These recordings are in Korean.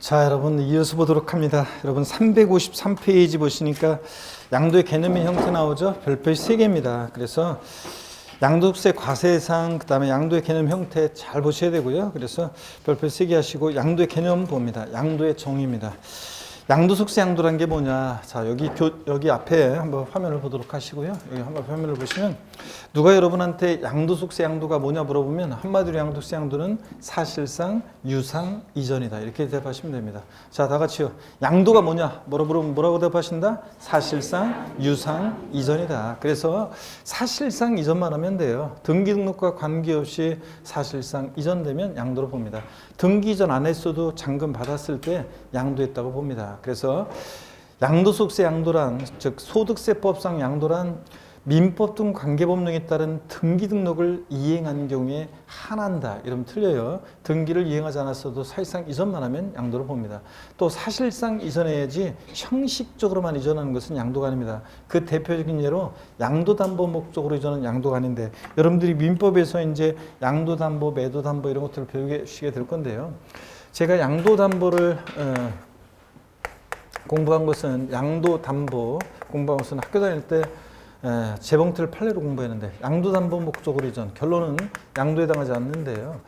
자, 여러분 이어서 보도록 합니다. 여러분 353페이지 보시니까 양도의 개념의 형태 나오죠. 별표시 3개입니다. 그래서 양도세 과세상, 그 다음에 양도의 개념 형태 잘 보셔야 되고요. 그래서 별표시 3개 하시고 양도의 개념 봅니다. 양도의 정의입니다. 양도속세 양도란 게 뭐냐. 자, 여기 앞에 한번 화면을 보도록 하시고요. 여기 한번 화면을 보시면 누가 여러분한테 양도속세 양도가 뭐냐 물어보면 한마디로 양도속세 양도는 사실상 유상 이전이다. 이렇게 대답하시면 됩니다. 자, 다 같이요. 양도가 뭐냐 물어보면 뭐라고 대답하신다? 사실상 유상 이전이다. 그래서 사실상 이전만 하면 돼요. 등기 등록과 관계없이 사실상 이전되면 양도로 봅니다. 등기 이전 안 했어도 잔금 받았을 때 양도했다고 봅니다. 그래서 양도속세 양도란, 즉 소득세법상 양도란 민법 등 관계법령에 따른 등기 등록을 이행한 경우에 한한다. 이러면 틀려요. 등기를 이행하지 않았어도 사실상 이전만 하면 양도로 봅니다. 또 사실상 이전해야지 형식적으로만 이전하는 것은 양도가 아닙니다. 그 대표적인 예로 양도담보 목적으로 이전은 양도가 아닌데, 여러분들이 민법에서 이제 양도담보, 매도담보 이런 것들을 배우시게 될 건데요. 제가 양도담보를 공부한 것은, 양도담보 공부한 것은 학교 다닐 때 재봉틀 판례로 공부했는데, 양도담보 목적으로 이전, 결론은 양도에 해당하지 않는데요.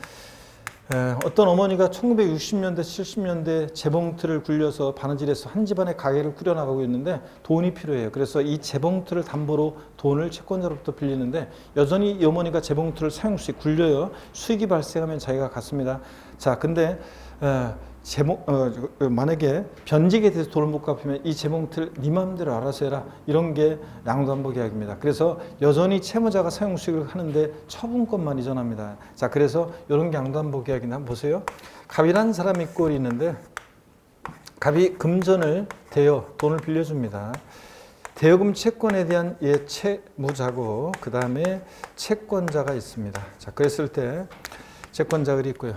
어떤 어머니가 1960년대, 70년대 재봉틀을 굴려서 바느질해서 한 집안의 가게를 꾸려나가고 있는데 돈이 필요해요. 그래서 이 재봉틀을 담보로 돈을 채권자로부터 빌리는데, 여전히 이 어머니가 재봉틀을 사용 시 굴려요. 수익이 발생하면 자기가 갚습니다. 자, 근데 만약에 변직에 대해서 돈을 못 갚으면 이 재봉틀 네 마음대로 알아서 해라. 이런 게 양도담보 계약입니다. 그래서 여전히 채무자가 사용 수익을 하는데 처분권만 이전합니다. 자, 그래서 이런 게 양도담보 계약인데 한번 보세요. 갑이라는 사람이 꼴이 있는데, 갑이 금전을 대여, 돈을 빌려줍니다. 대여금 채권에 대한 채무자고, 그 다음에 채권자가 있습니다. 자, 그랬을 때 채권자들이 있고요.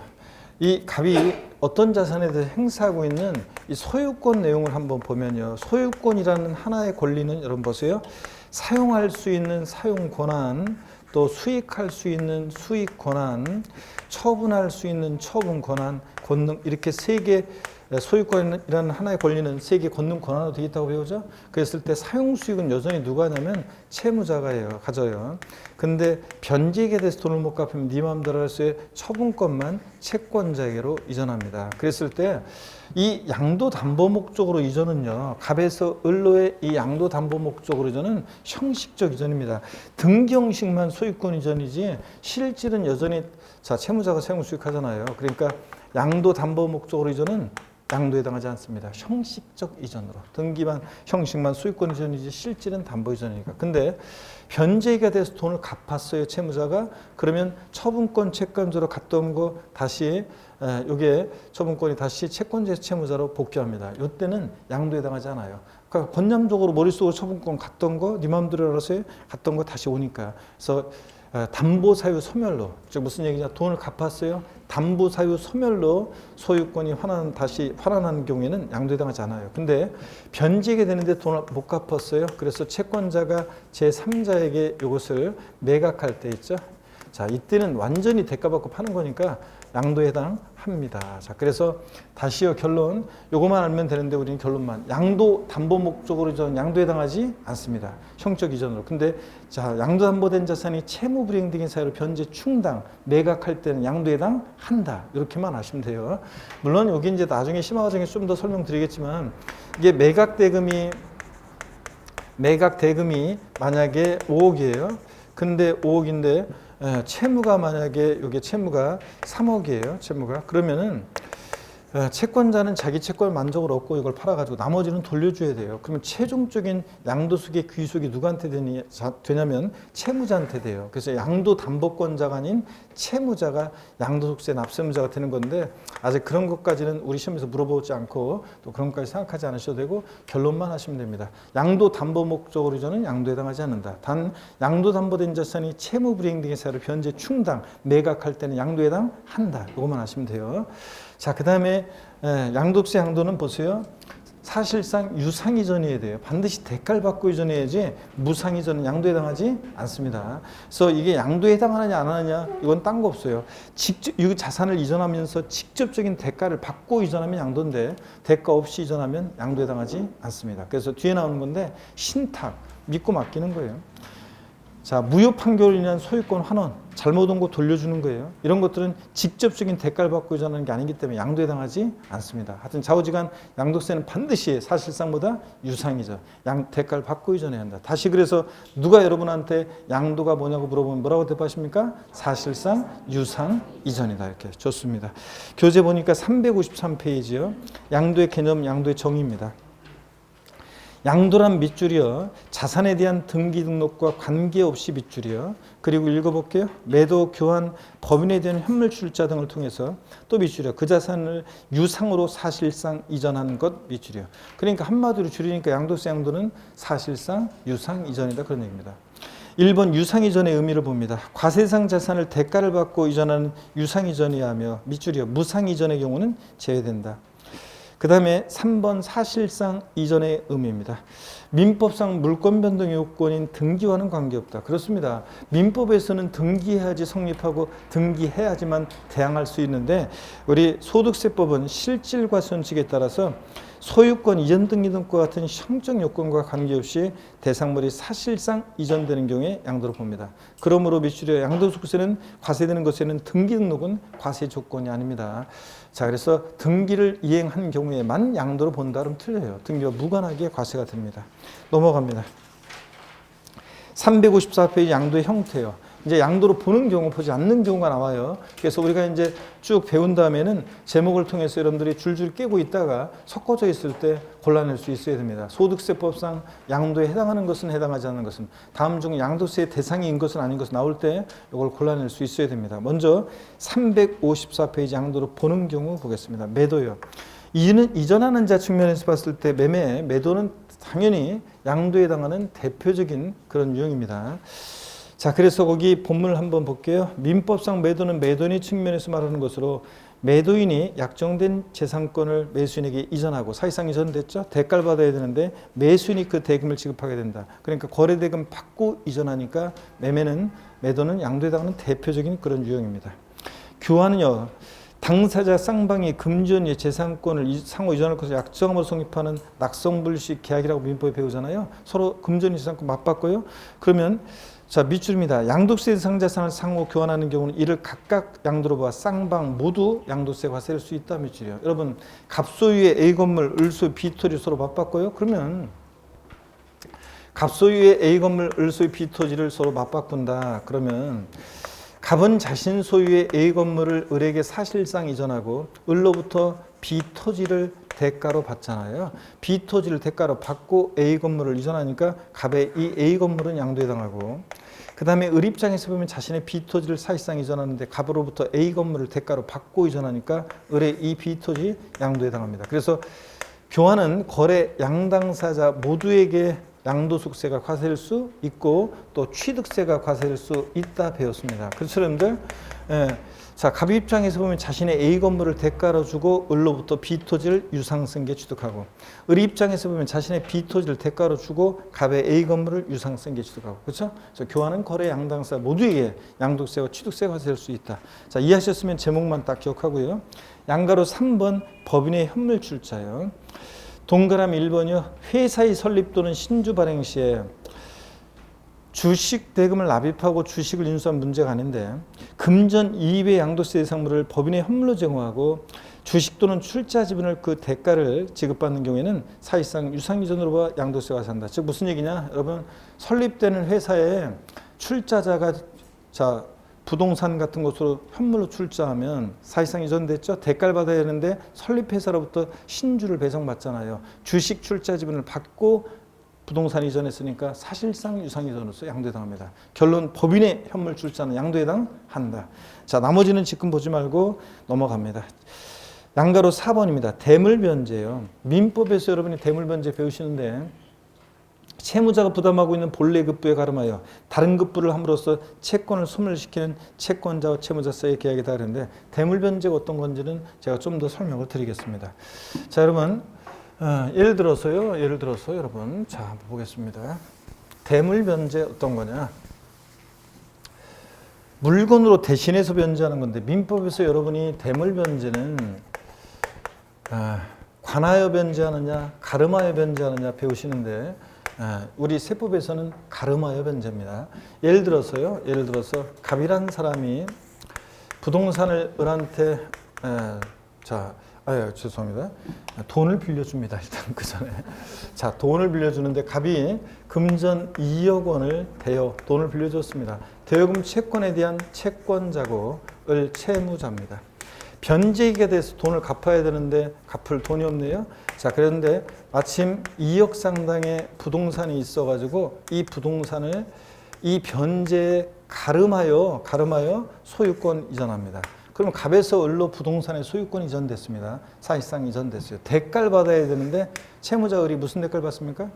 이 갑이 어떤 자산에 대해 행사하고 있는 이 소유권 내용을 한번 보면요. 소유권이라는 하나의 권리는 여러분 보세요. 사용할 수 있는 사용 권한, 또 수익할 수 있는 수익 권한, 처분할 수 있는 처분 권한, 권능, 이렇게 세 개, 소유권이라는 하나의 권리는 세 개 권능 권한으로 되어 있다고 배우죠. 그랬을 때 사용 수익은 여전히 누가 하냐면 채무자가 가져요. 근데 변제액에 대해서 돈을 못 갚으면 네 마음대로 할 수의 처분권만 채권자에게로 이전합니다. 그랬을 때 이 양도담보 목적으로 이전은요, 갑에서 을로의 이 양도담보 목적으로 이전은 형식적 이전입니다. 등기 형식만 소유권 이전이지 실질은 여전히, 자, 채무자가 사용 수익하잖아요. 그러니까 양도담보 목적으로 이전은 양도에 해당하지 않습니다. 형식적 이전으로. 등기만, 형식만 소유권 이전이지 실질은 담보 이전이니까. 근데 변제액에 대해서 돈을 갚았어요, 채무자가. 그러면 처분권 채권자로 갔던 거 다시, 요게 처분권이 다시 채권자 채무자로 복귀합니다. 이때는 양도에 해당하지 않아요. 그러니까 권념적으로 머릿속으로 처분권 갔던 거, 네 마음대로 알아서 해, 갔던 거 다시 오니까. 그래서 담보 사유 소멸로, 즉 무슨 얘기냐, 돈을 갚았어요. 담보 사유 소멸로 소유권이 다시 환원하는 경우에는 양도에 해당하지 않아요. 근데 변제액이 되는데 돈을 못 갚았어요. 그래서 채권자가 제3자에게 이것을 매각할 때 있죠. 자, 이때는 완전히 대가받고 파는 거니까 양도에 해당합니다. 자, 그래서 다시요, 결론. 요것만 알면 되는데 우리는 결론만. 양도 담보 목적으로 이전 양도에 해당하지 않습니다. 형적 이전으로. 근데 자, 양도 담보된 자산이 채무 불이행 등의 사유로 변제 충당, 매각할 때는 양도에 해당한다. 이렇게만 아시면 돼요. 물론 여기 이제 나중에 심화 과정에 좀 더 설명드리겠지만, 이게 매각 대금이 만약에 5억이에요. 근데 5억인데 채무가 만약에, 이게 채무가 3억이에요. 채무가. 그러면은 채권자는 자기 채권을 만족을 얻고 이걸 팔아가지고 나머지는 돌려줘야 돼요. 그러면 최종적인 양도속의 귀속이 누구한테 되냐면 채무자한테 돼요. 그래서 양도담보권자가 아닌 채무자가 양도속세 납세무자가 되는 건데, 아직 그런 것까지는 우리 시험에서 물어보지 않고 또 그런 것까지 생각하지 않으셔도 되고 결론만 하시면 됩니다. 양도담보 목적으로 이전은 양도에 해당하지 않는다. 단 양도담보된 자산이 채무 불이행 등의 사유로 변제 충당, 매각할 때는 양도에 해당한다. 이것만 하시면 돼요. 자, 그 다음에 양도세 양도는 보세요. 사실상 유상이전이어야 돼요. 반드시 대가를 받고 이전해야지 무상이전은 양도에 해당하지 않습니다. 그래서 이게 양도에 해당하느냐 안 하느냐 이건 딴 거 없어요. 직접 이 자산을 이전하면서 직접적인 대가를 받고 이전하면 양도인데 대가 없이 이전하면 양도에 해당하지 않습니다. 그래서 뒤에 나오는 건데 신탁 믿고 맡기는 거예요. 자, 무효 판결로 인한 소유권 환원, 잘못 온 거 돌려주는 거예요. 이런 것들은 직접적인 대가를 받고 이전하는 게 아니기 때문에 양도에 해당하지 않습니다. 하여튼 좌우지간 양도세는 반드시 사실상보다 유상이죠. 대가를 받고 이전해야 한다. 다시 그래서 누가 여러분한테 양도가 뭐냐고 물어보면 뭐라고 대답하십니까? 사실상 유상 이전이다. 이렇게 좋습니다. 교재 보니까 353페이지요. 양도의 개념, 양도의 정의입니다. 양도란 밑줄이요. 자산에 대한 등기 등록과 관계없이 밑줄이요. 그리고 읽어볼게요. 매도, 교환, 법인에 대한 현물 출자 등을 통해서 또 밑줄이요. 그 자산을 유상으로 사실상 이전하는 것 밑줄이요. 그러니까 한마디로 줄이니까 양도세 양도는 사실상 유상 이전이다 그런 얘기입니다. 1번 유상 이전의 의미를 봅니다. 과세상 자산을 대가를 받고 이전하는 유상 이전이야 하며 밑줄이요. 무상 이전의 경우는 제외된다. 그 다음에 3번 사실상 이전의 의미입니다. 민법상 물권 변동 요건인 등기와는 관계없다. 그렇습니다. 민법에서는 등기해야지 성립하고 등기해야지만 대항할 수 있는데 우리 소득세법은 실질과 손칙에 따라서 소유권 이전 등기 등과 같은 형적 요건과 관계없이 대상물이 사실상 이전되는 경우에 양도를 봅니다. 그러므로 밑줄에 양도소득세는 과세되는 것에는 등기 등록은 과세 조건이 아닙니다. 자, 그래서 등기를 이행한 경우에만 양도를 본다 그러면 틀려요. 등기와 무관하게 과세가 됩니다. 넘어갑니다. 354페이지 양도의 형태요. 이제 양도로 보는 경우, 보지 않는 경우가 나와요. 그래서 우리가 이제 쭉 배운 다음에는 제목을 통해서 여러분들이 줄줄 깨고 있다가 섞어져 있을 때 골라낼 수 있어야 됩니다. 소득세법상 양도에 해당하는 것은 해당하지 않는 것은 다음 중 양도세의 대상인 것은 아닌 것은 나올 때 이걸 골라낼 수 있어야 됩니다. 먼저 354페이지 양도로 보는 경우 보겠습니다. 매도요. 이전하는 자 측면에서 봤을 때 매도는 당연히 양도에 해당하는 대표적인 그런 유형입니다. 자, 그래서 거기 본문을 한번 볼게요. 민법상 매도는 매도인의 측면에서 말하는 것으로 매도인이 약정된 재산권을 매수인에게 이전하고 사실상 이전됐죠. 대가를 받아야 되는데 매수인이 그 대금을 지급하게 된다. 그러니까 거래대금 받고 이전하니까 매도는 양도에 해당하는 대표적인 그런 유형입니다. 교환은요. 당사자 쌍방이 금전의 재산권을 상호 이전할 것을 약정함으로 성립하는 낙성불식 계약이라고 민법에 배우잖아요. 서로 금전의 재산권 맞바꿔요. 그러면 자, 밑줄입니다. 양도세 대상 자산을 상호 교환하는 경우는 이를 각각 양도로 봐 쌍방 모두 양도세 과세할 수 있다 밑줄이에요. 여러분 갑소유의 A 건물, 을소유 B 토지 서로 맞바꿔요. 그러면 갑소유의 A 건물, 을소유 B 토지를 서로 맞바꾼다. 그러면 갑은 자신 소유의 A 건물을 을에게 사실상 이전하고 을로부터 B 토지를 대가로 받잖아요. B 토지를 대가로 받고 A 건물을 이전하니까 갑의 이 A 건물은 양도에 해당하고 그 다음에 을 입장에서 보면 자신의 B 토지를 사실상 이전하는데 갑으로부터 A 건물을 대가로 받고 이전하니까 을의 이 B 토지 양도에 해당합니다. 그래서 교환은 거래 양당사자 모두에게 양도소득세가 과세될 수 있고 또 취득세가 과세될 수 있다 배웠습니다. 그렇죠, 여러분들? 예. 자, 갑 입장에서 보면 자신의 A 건물을 대가로 주고 을로부터 B 토지를 유상승계 취득하고 을 입장에서 보면 자신의 B 토지를 대가로 주고 갑의 A 건물을 유상승계 취득하고 그렇죠? 그래서 교환은 거래 양당사 모두에게 양도세와 취득세가 과세될 수 있다. 자, 이해하셨으면 제목만 딱 기억하고요. 양가로 3번 법인의 현물 출자요. 동그라미 1번이요. 회사의 설립 또는 신주 발행 시에 주식 대금을 납입하고 주식을 인수한 문제가 아닌데 금전 이외의 양도세 대상물을 법인의 현물로 제공하고 주식 또는 출자 지분을 그 대가를 지급받는 경우에는 사실상 유상이전으로 봐 양도세가 산다. 즉 무슨 얘기냐? 여러분 설립되는 회사에 출자자가 자 부동산 같은 것으로 현물로 출자하면 사실상 이전됐죠. 대가를 받아야 되는데 설립회사로부터 신주를 배정받잖아요. 주식 출자 지분을 받고 부동산 이전했으니까 사실상 유상이전으로서 양도해당합니다. 결론 법인의 현물 출자는 양도해당한다. 자, 나머지는 지금 보지 말고 넘어갑니다. 양가로 4번입니다. 대물변제예요. 민법에서 여러분이 대물변제 배우시는데 채무자가 부담하고 있는 본래 급부에 가름하여 다른 급부를 함으로써 채권을 소멸시키는 채권자와 채무자 사이의 계약이다 그랬는데 대물변제가 어떤 건지는 제가 좀 더 설명을 드리겠습니다. 자, 여러분 예를 들어서 여러분, 자, 한번 보겠습니다. 대물 변제 어떤 거냐? 물건으로 대신해서 변제하는 건데, 민법에서 여러분이 대물 변제는 관하여 변제하느냐, 가름하여 변제하느냐 배우시는데, 우리 세법에서는 가름하여 변제입니다. 예를 들어서 갑이란 사람이 부동산을 을한테 죄송합니다. 돈을 빌려줍니다. 일단 그 전에. 자, 돈을 빌려주는데 갑이 금전 2억 원을 대여 돈을 빌려줬습니다. 대여금 채권에 대한 채권자고 을 채무자입니다. 변제기가 돼서 돈을 갚아야 되는데 갚을 돈이 없네요. 자, 그런데 마침 2억 상당의 부동산이 있어가지고 이 부동산을 이 변제에 가름하여 소유권 이전합니다. 그럼 갑에서 을로 부동산의 소유권이 이전됐습니다. 사실상 이전됐어요. 대가를 받아야 되는데 채무자 을이 무슨 대가를 받습니까?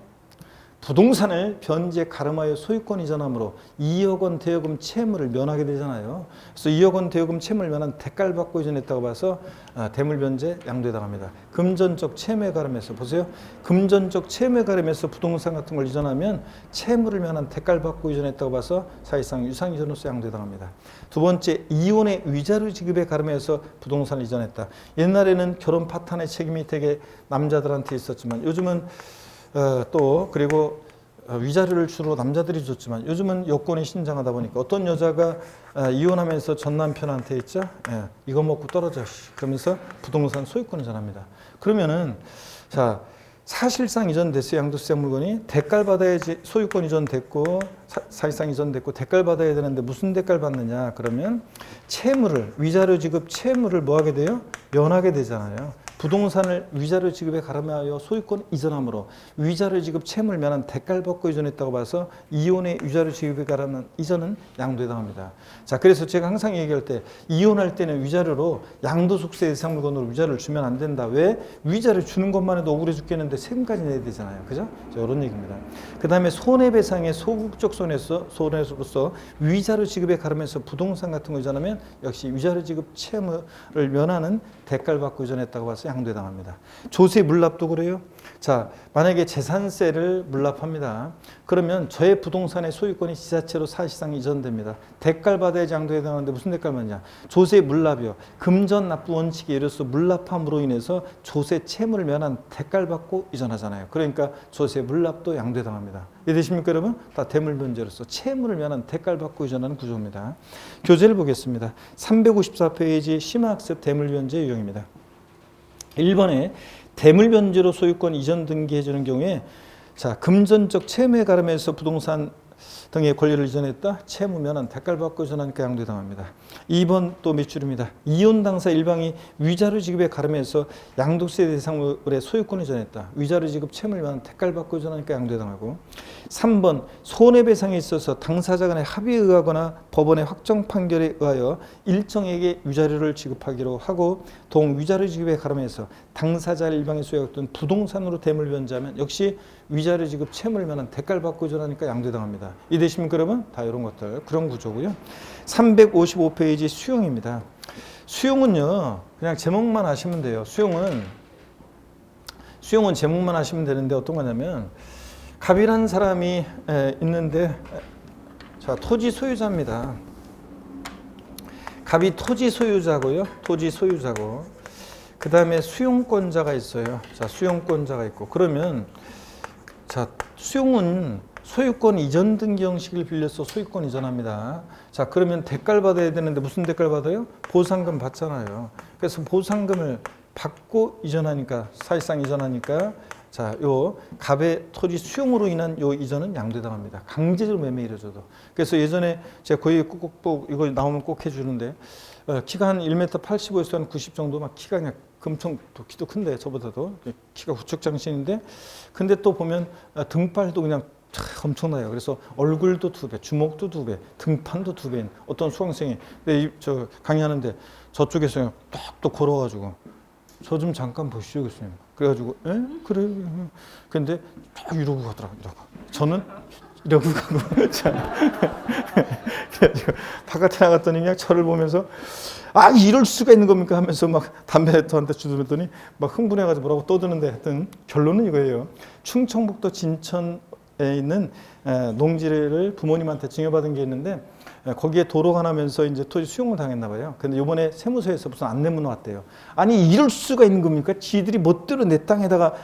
부동산을 변제에 가름하여 소유권 이전함으로 2억 원 대여금 채무를 면하게 되잖아요. 그래서 2억 원 대여금 채무를 면한 대가를 받고 이전했다고 봐서 대물변제 양도해당합니다. 금전적 채무에 가름해서 보세요. 금전적 채무에 가름해서 부동산 같은 걸 이전하면 채무를 면한 대가를 받고 이전했다고 봐서 사실상 유상이전으로서 양도해당합니다. 두 번째, 이혼의 위자료 지급에 가름해서 부동산을 이전했다. 옛날에는 결혼 파탄의 책임이 되게 남자들한테 있었지만 요즘은 그리고 위자료를 주로 남자들이 줬지만 요즘은 여건이 신장하다 보니까 어떤 여자가 이혼하면서 전 남편한테 있죠. 이거 먹고 떨어져. 그러면서 부동산 소유권을 전합니다. 그러면은 자, 사실상 이전됐어요. 양도세 물건이 대가를 받아야지. 소유권 이전됐고 사실상 이전됐고 대가를 받아야 되는데 무슨 대가를 받느냐? 그러면 채무를 위자료 지급 채무를 뭐 하게 돼요? 면하게 되잖아요. 부동산을 위자료 지급에 가름하여 소유권 이전함으로 위자료 지급 채무를 면한 대가를 받고 이전했다고 봐서 이혼의 위자료 지급에 가름한 이전은 양도해당합니다. 자, 그래서 제가 항상 얘기할 때 이혼할 때는 위자료로 양도속세 대상 물건으로 위자료를 주면 안 된다. 왜? 위자료 주는 것만 해도 억울해 죽겠는데 세금까지 내야 되잖아요. 그죠? 이런 얘기입니다. 그 다음에 손해배상의 소극적 손해로서 위자료 지급에 가름해서 부동산 같은 거 이전하면 역시 위자료 지급 채무를 면하는 대가를 받고 이전했다고 봐서 양도해당합니다. 조세 물납도 그래요. 자, 만약에 재산세를 물납합니다. 그러면 저의 부동산의 소유권이 지자체로 사실상 이전됩니다. 대가를 받아야지 양도해당하는데 무슨 대가를 받냐? 조세 물납이요. 금전 납부 원칙에 의해서 물납함으로 인해서 조세 채무를 면한 대가를 받고 이전하잖아요. 그러니까 조세 물납도 양도해당합니다. 이해되십니까, 여러분? 다 대물변제로서 채무를 면한 대가를 받고 이전하는 구조입니다. 교재를 보겠습니다. 354페이지 심화학습 대물변제 유형입니다. 1번에 대물변제로 소유권 이전 등기해주는 경우에 자, 금전적 채무에 가름해서 부동산 등의 권리를 이전했다. 채무 면한 대가를 받고 이전하니까 양도해당합니다. 2번 또 몇 줄입니다. 이혼 당사 일방이 위자료 지급에 가름해서 양도세 대상물의 소유권을 이전했다. 위자료 지급 채무를 면한 대가를 받고 이전하니까 양도해당하고 3번 손해배상에 있어서 당사자 간의 합의에 의하거나 법원의 확정 판결에 의하여 일정에게 위자료를 지급하기로 하고 동위자료 지급에 가름해서 당사자 일방의 소유였던 부동산으로 대물변제하면 역시 위자료 지급 채무를 면한 대가를 받고 이전하니까 양도해당합니다. 이해되십니까, 여러분? 다 이런 것들 그런 구조고요. 355페이지 수용입니다. 수용은요 그냥 제목만 하시면 돼요. 수용은 제목만 하시면 되는데 어떤 거냐면 갑이라는 사람이 있는데 자, 토지 소유자입니다. 갑이 토지 소유자고요. 토지 소유자고 그 다음에 수용권자가 있어요. 자, 수용권자가 있고 그러면 자, 수용은 소유권 이전 등기 형식을 빌려서 소유권 이전합니다. 자, 그러면 대가를 받아야 되는데 무슨 대가를 받아요? 보상금 받잖아요. 그래서 보상금을 받고 이전하니까 사실상 이전하니까 자, 요 갑의 토지 수용으로 인한 요 이전은 양도해당합니다. 강제적으로 매매 이루어져도. 그래서 예전에 제가 거의 꼭 이거 나오면 꼭 해주는데 키가 한 1m 85에서 한 90 정도 막 키가 그냥 엄청 키도 큰데 저보다도 키가 우측장신인데 근데 또 보면 등발도 그냥 엄청나요. 그래서 얼굴도 2배, 주먹도 2배, 등판도 2배인 어떤 수강생이 저 강의하는데 저쪽에서 또 걸어가지고 저 좀 잠깐 보시죠, 교수님. 그래가지고 그래. 근데 딱 이러고 가더라고요. 저는 이러고 가고. 자, 그래가지고 바깥에 나갔더니 그냥 저를 보면서 아, 이럴 수가 있는 겁니까 하면서 막 담배 저한테 주더랬더니 막 흥분해가지고 뭐라고 떠드는데 하여튼 결론은 이거예요. 충청북도 진천에 있는 농지를 부모님한테 증여받은 게 있는데 거기에 도로가 나면서 이제 토지 수용을 당했나 봐요. 근데 이번에 세무서에서 무슨 안내문 왔대요. 아니 이럴 수가 있는 겁니까? 지들이 멋대로 내 땅에다가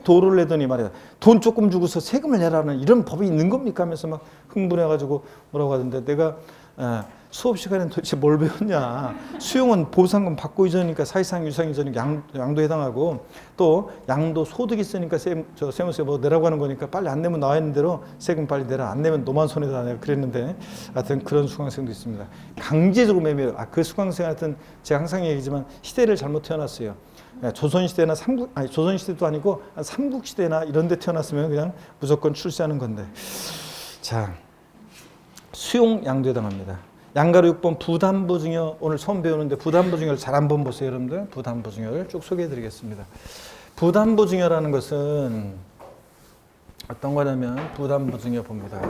도로를 내더니 말이야. 돈 조금 주고서 세금을 내라는 이런 법이 있는 겁니까? 하면서 막 흥분해가지고 뭐라고 하던데 내가 수업 시간에 도대체 뭘 배웠냐. 수용은 보상금 받고 이전이니까 사실상 유상 이전이니까 양도에 해당하고 또 양도 소득이 있으니까 세무서에 뭐 내라고 하는 거니까 빨리 안 내면 나와 있는 대로 세금 빨리 내라. 안 내면 너만 손해다 내가 그랬는데 하여튼 그런 수강생도 있습니다. 강제적으로 매매. 그 수강생 하여튼 제가 항상 얘기지만 시대를 잘못 태어났어요. 조선시대나 조선시대도 아니고 삼국시대나 이런 데 태어났으면 그냥 무조건 출세하는 건데. 자, 수용 양도에 해당합니다. 양가로 6번 부담보증여 오늘 처음 배우는데 부담보증여를 잘 한번 보세요 여러분들. 부담보증여를 쭉 소개해 드리겠습니다. 부담보증여라는 것은 어떤 거냐면 부담보증여 봅니다.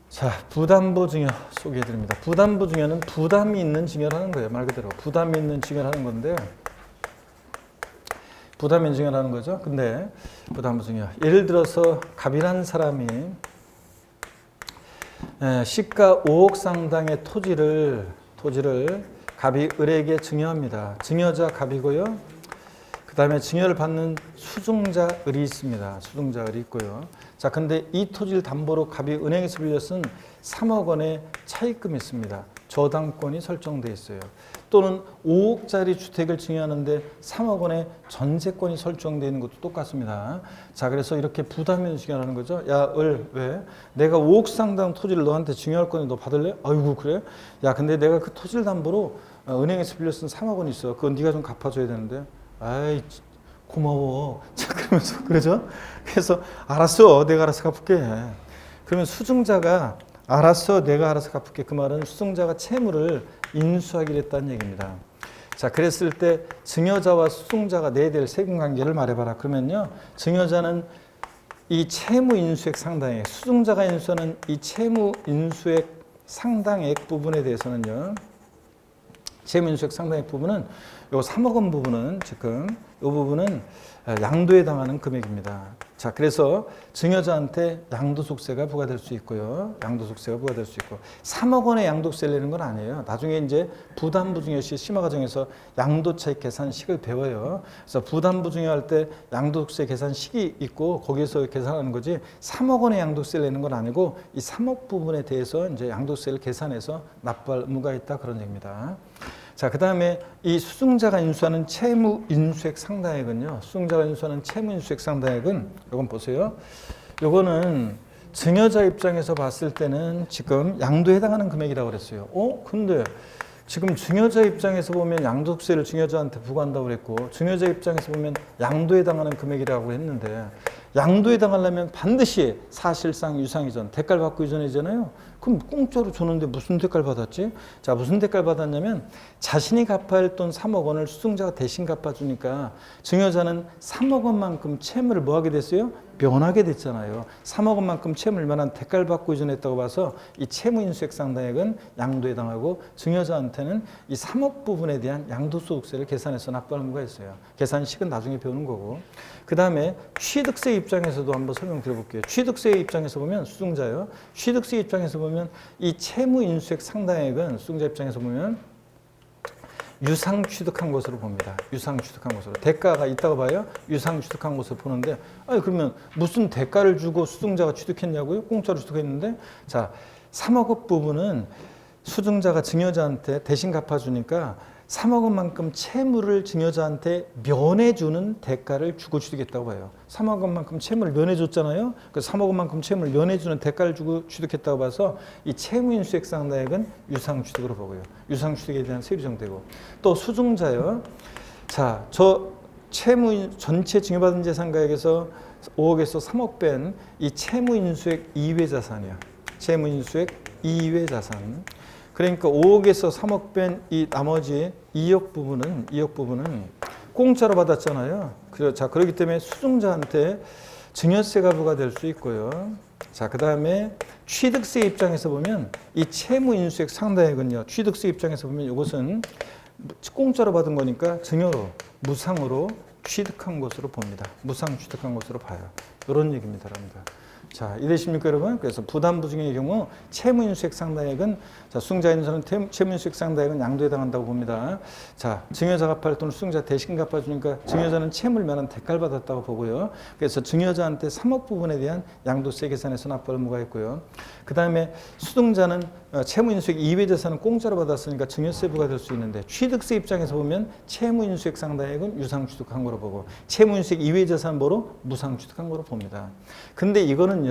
자, 부담보증여 소개해 드립니다. 부담보증여는 부담이 있는 증여라는 거예요. 말 그대로 부담이 있는 증여라는 건데 부담이 있는 증여라는 거죠. 근데 부담보증여 예를 들어서 갑이라는 사람이 시가 5억 상당의 토지를 갑이 을에게 증여합니다. 증여자 갑이고요. 그 다음에 증여를 받는 수증자 을이 있습니다. 수증자 을이 있고요. 자, 근데 이 토지를 담보로 갑이 은행에서 빌려 쓴 3억 원의 차입금이 있습니다. 저당권이 설정되어 있어요. 또는 5억짜리 주택을 증여하는데 3억 원의 전세권이 설정되어 있는 것도 똑같습니다. 자, 그래서 이렇게 부담이 증여하는 거죠. 야, 을, 왜? 내가 5억 상당 토지를 너한테 증여할 건데 너 받을래? 아이고, 그래? 야, 근데 내가 그 토지를 담보로 은행에서 빌려 쓴 3억 원 있어. 그건 네가 좀 갚아줘야 되는데. 아이, 고마워. 자, 그러면서, 그러죠? 그래서, 알았어. 내가 알아서 갚을게. 그러면 수증자가 알았어. 내가 알아서 갚을게. 그 말은 수증자가 채무를 인수하기로 했다는 얘기입니다. 자, 그랬을 때 증여자와 수증자가 내야 될 세금 관계를 말해봐라. 그러면요. 증여자는 이 채무 인수액 상당액, 수증자가 인수하는 이 채무 인수액 상당액 부분에 대해서는요. 채무 인수액 상당액 부분은 요 3억 원 부분은 지금 이 부분은 양도에 해당하는 금액입니다. 자, 그래서 증여자한테 양도소득세가 부과될 수 있고요. 양도소득세가 부과될 수 있고 3억 원의 양도세를 내는 건 아니에요. 나중에 이제 부담부증여 시 심화 과정에서 양도차익 계산식을 배워요. 그래서 부담부증여 할 때 양도소득세 계산식이 있고 거기에서 계산하는 거지 3억 원의 양도세를 내는 건 아니고 이 3억 부분에 대해서 이제 양도세를 계산해서 납부할 의무가 있다 그런 얘기입니다. 자, 그 다음에 이 수증자가 인수하는 채무 인수액 상당액은요. 수증자가 인수하는 채무 인수액 상당액은 요건 보세요. 요거는 증여자 입장에서 봤을 때는 지금 양도에 해당하는 금액이라고 그랬어요. 근데 지금 증여자 입장에서 보면 양도세를 증여자한테 부과한다고 그랬고 증여자 입장에서 보면 양도에 해당하는 금액이라고 했는데 양도에 해당하려면 반드시 사실상 유상이전, 대가를 받고 이전이잖아요. 그럼 공짜로 줬는데 무슨 대가를 받았지? 자, 무슨 대가를 받았냐면 자신이 갚아야 할 돈 3억 원을 수증자가 대신 갚아주니까 증여자는 3억 원만큼 채무를 뭐 하게 됐어요? 면하게 됐잖아요. 3억 원만큼 채무를 면한 대가를 받고 이전했다고 봐서 이 채무 인수액 상당액은 양도에 해당하고 증여자한테는 이 3억 부분에 대한 양도소득세를 계산해서 납부할 의무가 있어요. 계산식은 나중에 배우는 거고. 그 다음에 취득세 입장에서도 한번 설명드려볼게요. 취득세 입장에서 보면 수증자요. 취득세 입장에서 보면 이 채무 인수액 상당액은 수증자 입장에서 보면 유상 취득한 것으로 봅니다. 유상 취득한 것으로. 대가가 있다고 봐요. 유상 취득한 것으로 보는데 아니 그러면 무슨 대가를 주고 수증자가 취득했냐고요? 공짜로 취득했는데 자 3억 원 부분은 수증자가 증여자한테 대신 갚아주니까 3억 원만큼 채무를 증여자한테 면해주는 대가를 주고 취득했다고 봐요. 3억 원만큼 채무를 면해줬잖아요. 그래서 3억 원만큼 채무를 면해주는 대가를 주고 취득했다고 봐서 이 채무인수액 상당액은 유상취득으로 보고요. 유상취득에 대한 세율이 정되고 또 수증자요. 자, 저 채무 전체 증여받은 재산가액에서 5억에서 3억 뺀 이 채무인수액 이외 자산이요. 채무인수액 이외 자산. 그러니까 5억에서 3억 뺀 이 나머지 2억 부분은 공짜로 받았잖아요. 자, 그렇기 때문에 수증자한테 증여세가 부과될 수 있고요. 자, 그 다음에 취득세 입장에서 보면 이 채무 인수액 상당액은요. 취득세 입장에서 보면 이것은 공짜로 받은 거니까 증여로 무상으로 취득한 것으로 봅니다. 무상 취득한 것으로 봐요. 이런 얘기입니다, 여러분들. 자, 이해되십니까, 여러분? 그래서 부담부증의 경우 채무인수액 상당액은 자, 수증자 인수는 채무인수액 상당액은 양도에 해당한다고 봅니다. 자, 증여자 갚을 또는 수증자 대신 갚아주니까 증여자는 채무를 면한 대가를 받았다고 보고요. 그래서 증여자한테 3억 부분에 대한 양도세 계산에서 납부 의무가 있고요. 그 다음에 수증자는 채무인수액 이외 재산은 공짜로 받았으니까 증여세 부과될 수 있는데 취득세 입장에서 보면 채무인수액 상당액은 유상취득한 거로 보고 채무인수액 이외 재산은 뭐로? 무상취득한 거로 봅니다. 근데 이거는요.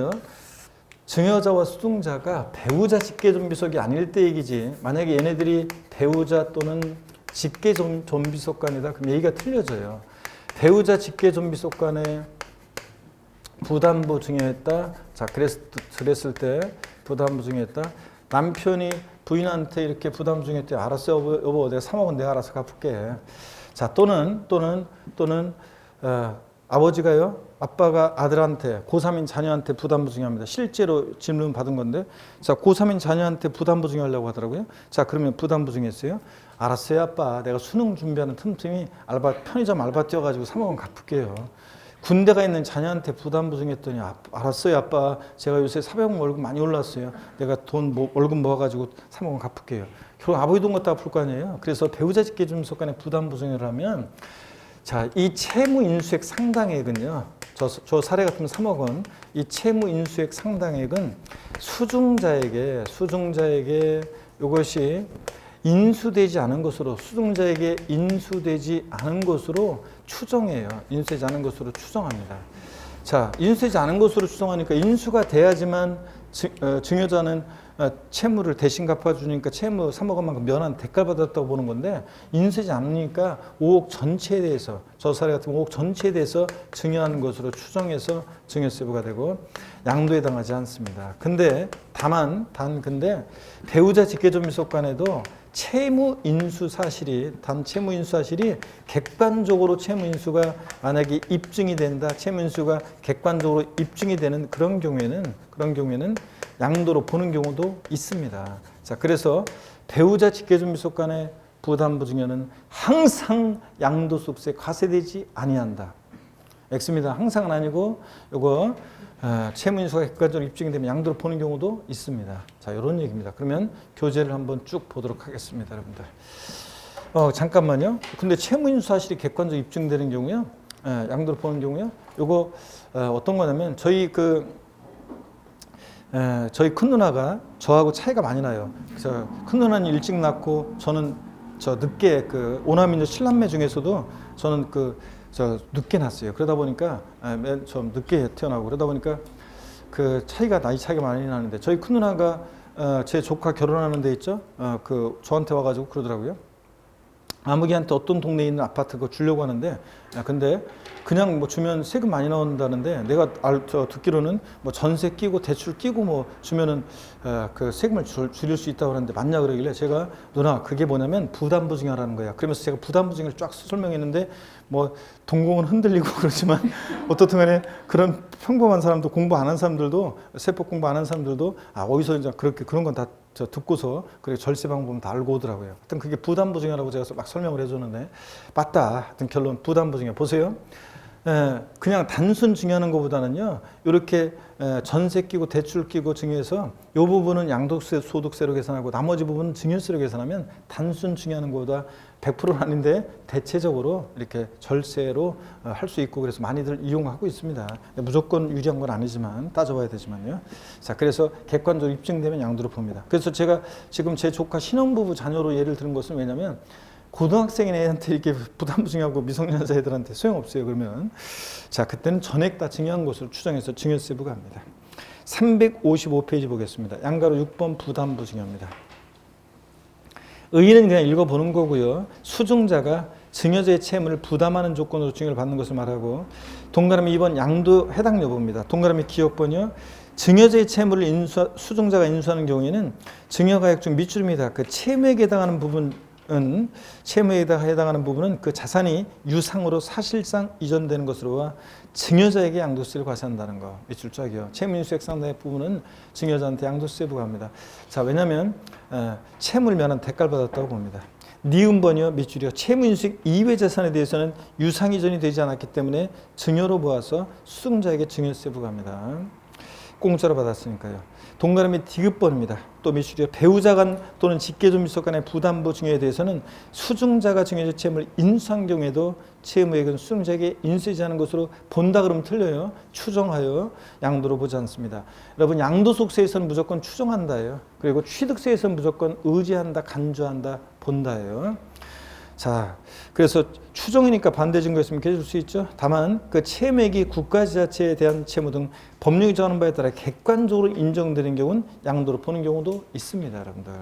증여자와 수증자가 배우자 직계존비속이 아닐 때 얘기지. 만약에 얘네들이 배우자 또는 직계존비속 간이다. 그럼 얘기가 틀려져요. 배우자 직계존비속 간에 부담부 증여했다. 자, 그랬을 때 부담부 증여했다. 남편이 부인한테 이렇게 부담부 증여했대. 알았어, 여보, 내가 3억은 내가 알아서 갚을게. 자, 또는 아버지가요, 아빠가 아들한테 고3인 자녀한테 부담부 증여합니다. 실제로 질문 받은 건데, 자, 고3인 자녀한테 부담부 증여하려고 하더라고요. 자, 그러면 부담부 증여했어요. 알았어요, 아빠. 내가 수능 준비하는 틈틈이 편의점 알바 뛰어가지고 3억은 갚을게요. 군대가 있는 자녀한테 부담부 증여했더니 알았어요, 아빠. 제가 요새 사병 월급 많이 올랐어요. 내가 월급 모아가지고 3억은 갚을게요. 결국 아버지 돈 갖다가 풀 거 아니에요. 그래서 배우자 직계존비속 간에 부담부 증여를 하면 자, 이 채무 인수액 상당액은요. 저 사례 같으면 3억 원. 이 채무 인수액 상당액은 수증자에게 이것이 인수되지 않은 것으로 수증자에게 인수되지 않은 것으로 추정해요. 인수되지 않은 것으로 추정합니다. 자, 인수되지 않은 것으로 추정하니까 인수가 돼야지만 증여자는 채무를 대신 갚아주니까 채무 3억 원만큼 면한 대가를 받았다고 보는 건데 인수되지 않으니까 5억 전체에 대해서 저 사례 같으면 5억 전체에 대해서 증여하는 것으로 추정해서 증여세부가 되고 양도에 해당하지 않습니다. 근데 근데 배우자 직계존비속 간에도 채무 인수 사실이 객관적으로 채무 인수가 만약에 입증이 된다. 채무 인수가 객관적으로 입증이 되는 그런 경우에는 양도로 보는 경우도 있습니다. 자, 그래서 배우자 직계존비속 간의 부담부 증여는 항상 양도소득세 과세되지 아니한다. X입니다. 항상은 아니고 요거 채무 인수가 객관적으로 입증이 되면 양도로 보는 경우도 있습니다. 자, 이런 얘기입니다. 그러면 교재를 한번 쭉 보도록 하겠습니다, 여러분들. 잠깐만요. 근데 채무 인수 사실이 객관적으로 입증되는 경우요, 양도로 보는 경우요, 요거 어떤 거냐면 저희 큰 누나가 저하고 차이가 많이 나요. 그래서 큰 누나는 일찍 낳고 저는 늦게 오남인조 7남매 중에서도 저는 늦게 낳았어요. 그러다 보니까 좀 늦게 태어나고 그러다 보니까 나이 차이가 많이 나는데 저희 큰 누나가 제 조카 결혼하는 데 있죠. 저한테 와가지고 그러더라고요. 아무개한테 어떤 동네에 있는 아파트 그거 주려고 하는데 근데 그냥 뭐 주면 세금 많이 나온다는데 내가 듣기로는 뭐 전세 끼고 대출 끼고 뭐 주면은 그 세금을 줄일 수 있다고 하는데 맞냐 그러길래 제가 누나 그게 뭐냐면 부담부 증여라는 거야. 그러면서 제가 부담부 증여를 쫙 설명했는데 뭐 동공은 흔들리고 그렇지만 어떻든 간에 그런 평범한 사람도 공부 안 한 사람들도 세법 공부 안 한 사람들도 어디서 이제 그런 건 다 듣고서 그리고 절세 방법은 다 알고 오더라고요. 하여튼 그게 부담부 증여라고 제가 막 설명을 해줬는데 맞다. 하여튼 결론 부담부 증여 보세요. 그냥 단순 증여하는 것보다는요, 이렇게 전세 끼고 대출 끼고 증여해서 이 부분은 양도세 소득세로 계산하고 나머지 부분은 증여세로 계산하면 단순 증여하는 것보다 100%는 아닌데 대체적으로 이렇게 절세로 할 수 있고 그래서 많이들 이용하고 있습니다. 무조건 유리한 건 아니지만 따져봐야 되지만요. 자, 그래서 객관적으로 입증되면 양도로 봅니다. 그래서 제가 지금 제 조카 신혼부부 자녀로 예를 드는 것은 왜냐면 고등학생인 애한테 이렇게 부담부 증여하고 미성년자 애들한테 소용없어요. 그러면 자, 그때는 전액 다 증여한 것으로 추정해서 증여세 부과합니다. 355페이지 보겠습니다. 양가로 6번 부담부 증여입니다. 의의는 그냥 읽어보는 거고요. 수증자가 증여자의 채무를 부담하는 조건으로 증여를 받는 것을 말하고 동그라미 2번 양도 해당 여부입니다. 동그라미 기억번이요. 증여자의 채무를 수증자가 인수하는 경우에는 증여가액 중 밑줄입니다. 그 채무액에 해당하는 부분 채무에 해당하는 부분은 그 자산이 유상으로 사실상 이전되는 것으로와 증여자에게 양도세를 과세한다는 거. 밑줄짝이요. 채무인수액 상당의 부분은 증여자한테 양도세 부과합니다. 자, 왜냐하면 채무를 면한 대가를 받았다고 봅니다. 니은번이요. 밑줄이요. 채무인수액 이외 재산에 대해서는 유상 이전이 되지 않았기 때문에 증여로 보아서 수증자에게 증여세 부과합니다. 공짜로 받았으니까요. 동그라미 디귿번입니다. 또 밑줄이요. 배우자 간 또는 직계존비속 간의 부담부 증여에 대해서는 수증자가 증여자 채무를 인수한 경우에도 채무액은 수증자에게 인수하지 않은 것으로 본다 그러면 틀려요. 추정하여 양도로 보지 않습니다. 여러분 양도속세에서는 무조건 추정한다예요. 그리고 취득세에서는 무조건 의지한다, 간주한다, 본다예요. 자, 그래서 추정이니까 반대 증거 있으면 해줄 수 있죠. 다만 그 채무액이 국가지자체에 대한 채무 등 법령이 정하는 바에 따라 객관적으로 인정되는 경우는 양도로 보는 경우도 있습니다, 여러분들.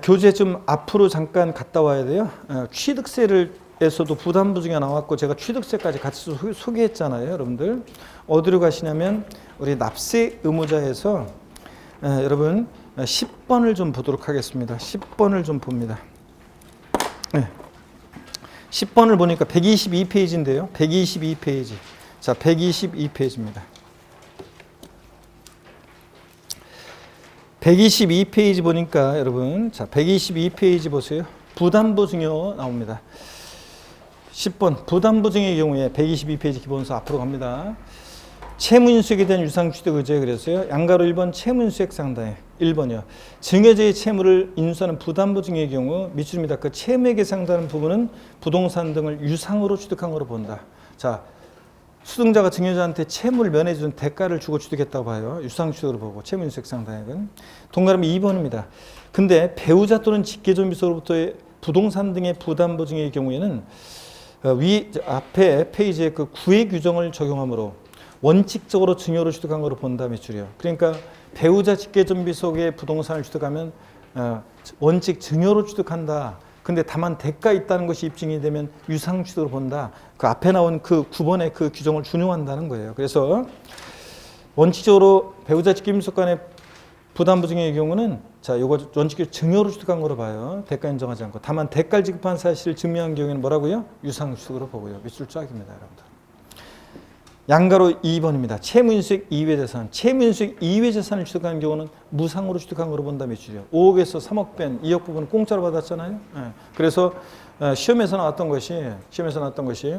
교재 좀 앞으로 잠깐 갔다 와야 돼요. 취득세에서도 부담부 중에 나왔고 제가 취득세까지 같이 소개했잖아요, 여러분들. 어디로 가시냐면 우리 납세 의무자에서 여러분 10번을 좀 보도록 하겠습니다. 10번을 좀 봅니다. 네. 10번을 보니까 122페이지인데요. 122페이지. 자, 122페이지입니다. 122페이지 보니까 여러분, 자, 122페이지 보세요. 부담부 증여 나옵니다. 10번 부담부 증여의 경우에 122페이지 기본서 앞으로 갑니다. 채무인수액에 대한 유상취득 의제 그랬어요. 양가로 1번 채무인수액 상당액 1번이요. 증여자의 채무를 인수하는 부담부 증여의 경우 밑줄입니다. 그 채무액에 해당하는 부분은 부동산 등을 유상으로 취득한 것으로 본다. 자, 수증자가 증여자한테 채무를 면해준 대가를 주고 취득했다고 봐요. 유상취득으로 보고 채무인수액 상당액은. 동그라미 2번입니다. 근데 배우자 또는 직계존비속으로부터의 부동산 등의 부담부 증여의 경우에는 위 앞에 페이지에 그 구의 규정을 적용하므로 원칙적으로 증여로 취득한 것으로 본다 밑줄이요. 그러니까 배우자 직계존비속의 부동산을 취득하면 원칙 증여로 취득한다. 근데 다만 대가 있다는 것이 입증이 되면 유상 취득으로 본다. 그 앞에 나온 그 9번의 그 규정을 준용한다는 거예요. 그래서 원칙적으로 배우자 직계존비속 간의 부담부 증여의 경우는 자, 요거 원칙적으로 증여로 취득한 거로 봐요. 대가 인정하지 않고. 다만 대가를 지급한 사실을 증명한 경우에는 뭐라고요? 유상 취득으로 보고요. 밑줄 쫙입니다, 여러분들. 양가로 2번입니다. 채무인수액 이외 재산. 채무인수액 이외 재산을 취득한 경우는 무상으로 취득한 거로 본다 밑줄이요. 5억에서 3억 뺀 2억 부분은 공짜로 받았잖아요. 네. 그래서 시험에서 나왔던 것이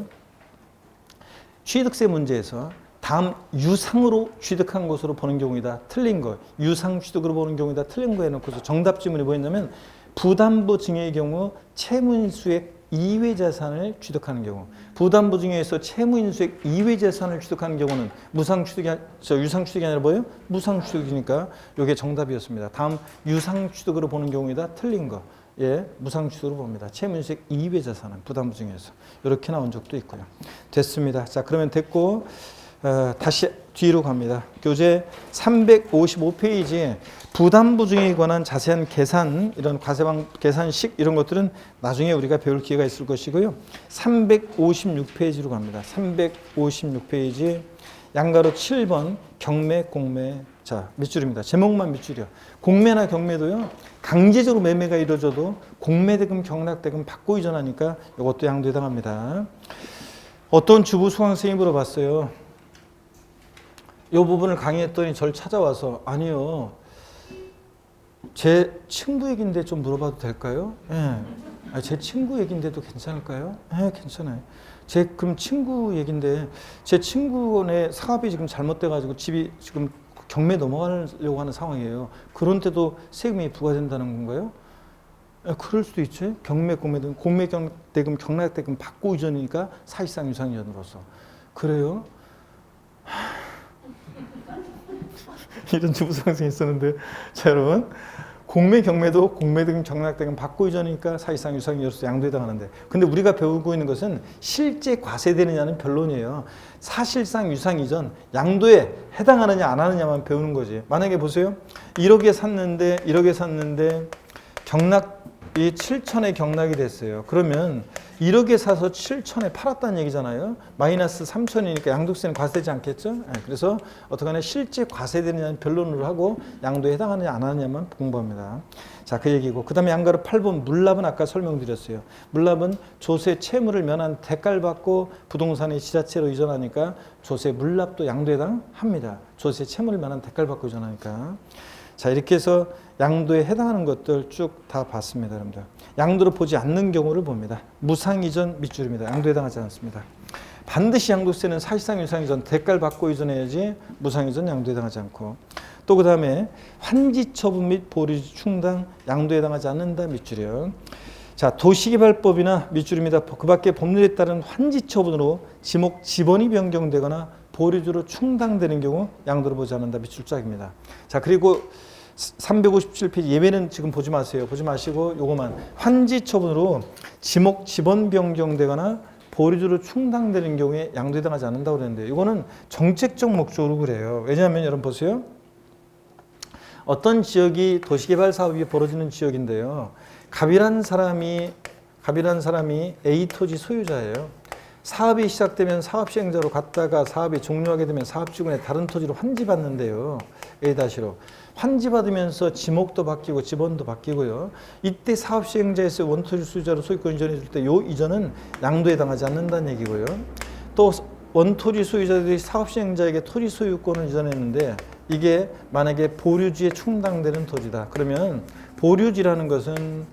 취득세 문제에서 다음 유상으로 취득한 것으로 보는 경우이다. 틀린 거. 유상 취득으로 보는 경우이다. 틀린 거 해놓고서 정답 지문이 뭐였냐면 부담부 증여의 경우 채무인수액 이외 재산을 취득하는 경우, 부담부 증여에서 채무인수액 이외 재산을 취득하는 경우는 유상 취득이 아니라 뭐예요? 무상 취득이니까 이게 정답이었습니다. 다음 유상 취득으로 보는 경우이다. 틀린 거. 예, 무상 취득으로 봅니다. 채무인수액 이외 재산은 부담부 증여에서 이렇게 나온 적도 있고요. 됐습니다. 자, 그러면 됐고 다시 뒤로 갑니다. 교재 355페이지에 부담부 증여에 관한 자세한 계산, 이런 과세방 계산식 이런 것들은 나중에 우리가 배울 기회가 있을 것이고요. 356페이지로 갑니다. 356페이지 양가로 7번 경매, 공매. 자, 밑줄입니다. 제목만 밑줄이요. 공매나 경매도요. 강제적으로 매매가 이루어져도 공매대금, 경락대금 받고 이전하니까 이것도 양도에 해당합니다. 어떤 주부 수강생이 물어봤어요. 이 부분을 강의했더니 저를 찾아와서 아니요. 제 친구 얘기인데 좀 물어봐도 될까요? 예. 제 친구 얘기인데도 괜찮을까요? 예, 괜찮아요. 그럼 친구 얘기인데 제 친구네 사업이 지금 잘못돼가지고 집이 지금 경매 넘어가려고 하는 상황이에요. 그런데도 세금이 부과된다는 건가요? 예, 그럴 수도 있죠. 경매, 공매등, 공매대금, 경락대금 받고 이전이니까 사실상 유상이전으로서. 그래요? 이런 주부상생이 있었는데, 자, 여러분. 공매, 경매도 공매대금, 경락대금 받고 이전이니까 사실상 유상이전으로서 양도에 해당하는데, 근데 우리가 배우고 있는 것은 실제 과세되느냐는 변론이에요. 사실상 유상이전, 양도에 해당하느냐 안 하느냐만 배우는 거지. 만약에 보세요. 1억에 샀는데 경락 이 7천에 경락이 됐어요. 그러면 1억에 사서 7천에 팔았다는 얘기잖아요. 마이너스 3천이니까 양도세는 과세되지 않겠죠? 네, 그래서 어떻게 하냐 실제 과세되느냐는 변론을 하고 양도에 해당하느냐 안 하느냐만 공부합니다. 자, 그 얘기고 그 다음에 양가로 8번 물납은 아까 설명드렸어요. 물납은 조세 채무를 면한 대가를 받고 부동산이 지자체로 이전하니까 조세 물납도 양도에 해당합니다. 조세 채무를 면한 대가를 받고 이전하니까. 자, 이렇게 해서 양도에 해당하는 것들 쭉 다 봤습니다. 여러분들. 양도로 보지 않는 경우를 봅니다. 무상이전 밑줄입니다. 양도에 해당하지 않습니다. 반드시 양도세는 사실상 유상이전 대가를 받고 이전해야지 무상이전 양도에 해당하지 않고 또 그 다음에 환지처분 및 보류지 충당 양도에 해당하지 않는다 밑줄이요. 자, 도시개발법이나 밑줄입니다. 그 밖에 법률에 따른 환지처분으로 지목 지번이 변경되거나 보류주로 충당되는 경우 양도를 보지 않는다 밑줄짝입니다. 자, 그리고 357페이지 예외는 지금 보지 마세요. 보지 마시고 요거만 환지처분으로 지목 지번 변경되거나 보류주로 충당되는 경우에 양도에 해당하지 않는다고 그랬는데 이거는 정책적 목적으로 그래요. 왜냐하면 여러분 보세요. 어떤 지역이 도시개발 사업이 벌어지는 지역인데요. 갑이란 사람이 A 토지 소유자예요. 사업이 시작되면 사업 시행자로 갔다가 사업이 종료하게 되면 사업주군의 다른 토지로 환지받는데요. A-로. 환지받으면서 지목도 바뀌고 지번도 바뀌고요. 이때 사업 시행자에서 원토지 소유자로 소유권 이전해 줄 때 이 이전은 양도에 해당하지 않는다는 얘기고요. 또 원토지 소유자들이 사업 시행자에게 토지 소유권을 이전했는데 이게 만약에 보류지에 충당되는 토지다. 그러면 보류지라는 것은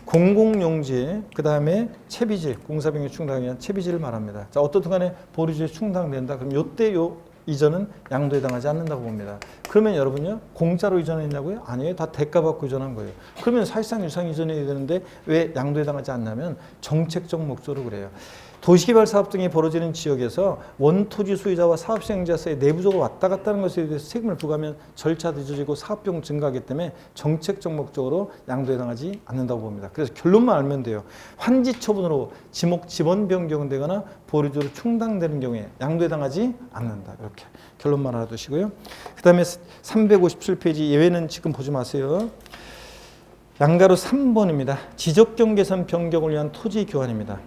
공공용지, 그 다음에 채비지, 공사병역 충당에 의한 채비지를 말합니다. 자, 어떻든 간에 보류지에 충당된다. 그럼 요때 요 이전은 양도에 해당하지 않는다고 봅니다. 그러면 여러분요, 공짜로 이전했냐고요? 아니에요. 다 대가 받고 이전한 거예요. 그러면 사실상 유상 이전해야 되는데 왜 양도에 해당하지 않냐면 정책적 목적으로 그래요. 도시개발 사업 등이 벌어지는 지역에서 원토지 소유자와 사업 시행자 사이 내부적으로 왔다 갔다 하는 것에 대해서 책임을 부과하면 절차도 늦어지고 사업 비용 증가하기 때문에 정책적 목적으로 양도에 해당하지 않는다고 봅니다. 그래서 결론만 알면 돼요. 환지 처분으로 지목 지번 변경되거나 보류주로 충당되는 경우에 양도에 해당하지 않는다. 이렇게 결론만 알아두시고요. 그 다음에 357페이지 예외는 지금 보지 마세요. 양가로 3번입니다. 지적경계선 변경을 위한 토지 교환입니다.